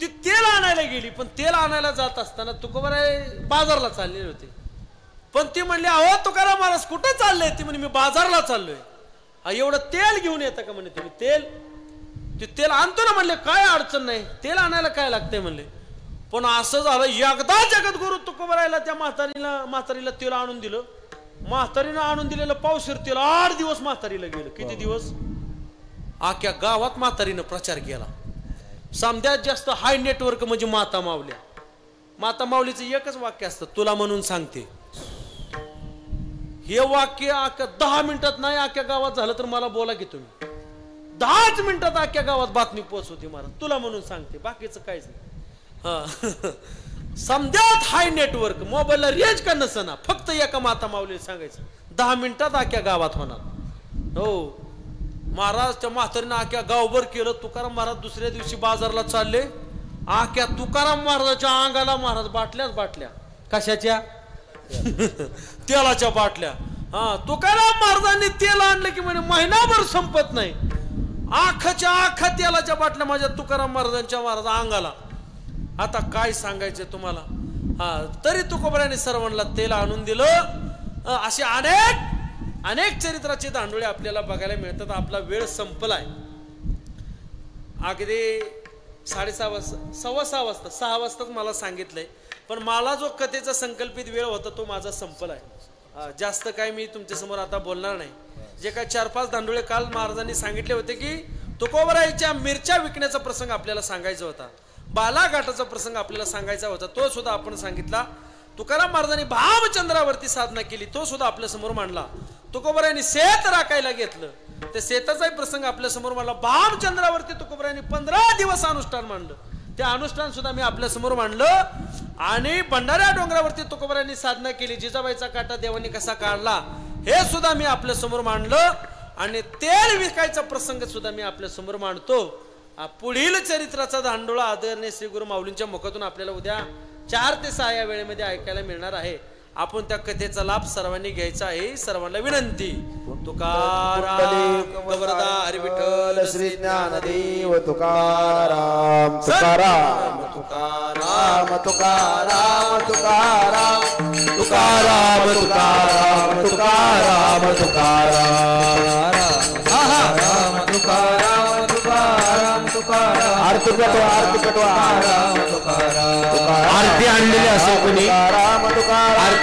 ती तेल आणायला गेली. पण तेल आणायला जात असताना तुकोबाराय बाजारला चाललेले होते. पण ती म्हणली अहो तुकाराम महाराज कुठं चाललंय? ती म्हणे मी बाजारला चाललोय. एवढं तेल घेऊन येतं का म्हणे तुम्ही? ते तेल आणतो ना म्हणले, काय अडचण नाही, तेल आणायला काय लागतंय म्हणले. पण असं झालं, एकदा जगद्गुरु तुकोबारायला त्या म्हातारीला तेल आणून दिलं. म्हातारीनं आणून दिलेलं पावशेर तेल 8 दिवस म्हातारीला गेलं. किती दिवस? आख्या गावात म्हातारीनं प्रचार केला. समद्यात जास्त हाय नेटवर्क म्हणजे माता माऊल्या. माता माऊलीचं एकच वाक्य असतं, तुला म्हणून सांगते. हे वाक्य 10 मिनिटात नाही अख्ख्या गावात झालं तर मला बोला की तुम्ही. 10च मिनिटात अख्ख्या गावात बातमी पोहोचवते महाराज, तुला म्हणून सांगते, बाकीचं काहीच नाही. हा, समद्यात हाय नेटवर्क, मोबाईलला रेंज का नसना, फक्त एका माता माऊलीला सांगायचं, 10 मिनिटात अख्ख्या गावात होणार. हो महाराज, त्या म्हातारीनं अख्ख्या गावभर केलं. तुकाराम महाराज दुसऱ्या दिवशी बाजारला चालले. अख्ख्या तुकाराम महाराजाच्या अंगाला महाराज बाटल्या. कशाच्या? तेलाच्या बाटल्या. हा, तुकाराम महाराजांनी तेल आणलं की म्हणे महिनाभर संपत नाही. आखा तेलाच्या बाटल्या माझ्या तुकाराम महाराजांच्या अंगाला. आता काय सांगायचं तुम्हाला. हा, तरी तुकोबाराने सर्वांना तेल आणून दिलं. असे अनेक चरित्राचे दांडोळे आपल्याला बघायला मिळतात. आपला वेळ संपलाय. अगदी 6:30 वाजता, 6:15 वाजता, 6 वाजताच मला सांगितलंय. पण मला जो कथेचा संकल्पित वेळ होता तो माझा संपलाय. जास्त काय मी तुमच्या समोर आता बोलणार नाही. जे काय 4-5 दांडोळे काल महाराजांनी सांगितले होते की तुकोबारायच्या मिरच्या विकण्याचा प्रसंग आपल्याला सांगायचा होता, बालाघाटाचा प्रसंग आपल्याला सांगायचा होता, तो सुद्धा आपण सांगितला. तुकाराम महाराजांनी भामचंद्रावरती साधना केली, तो सुद्धा आपल्या समोर मांडला. तुकोबारायांनी शेत राखायला घेतलं, त्या शेताचाही प्रसंग आपल्या समोर मांडला. भामचंद्रावरती तुकोबारायांनी 15 दिवस अनुष्ठान मांडलं, ते अनुष्ठान सुद्धा मी आपल्या समोर मांडलं. आणि भंडाऱ्या डोंगरावरती तुकोबारायांनी साधना केली, जिजाबाईचा काटा देवांनी कसा काढला हे सुद्धा मी आपल्या समोर मांडलं. आणि तेल विकायचा प्रसंग सुद्धा मी आपल्या समोर मांडतो. पुढील चरित्राचा दांडोळा आदरणीय श्री गुरु माऊलींच्या मुखातून आपल्याला उद्या 4 ते 6 या वेळेमध्ये ऐकायला मिळणार आहे. आपण त्या कथेचा लाभ सर्वांनी घ्यायचा आहे. सर्वांना विनंती. तुकाराम गबरदार विठ्ठल श्री ज्ञानदेव तुकाराम तुकाराम तुकाराम तुकाराम तुकाराम तुकाराम तुकाराम तुकाराम तुकाराम तुकाराम तुकाराम तुकाराम. आरती पेटवा. आरती आणलेली असेल कोणी, आरती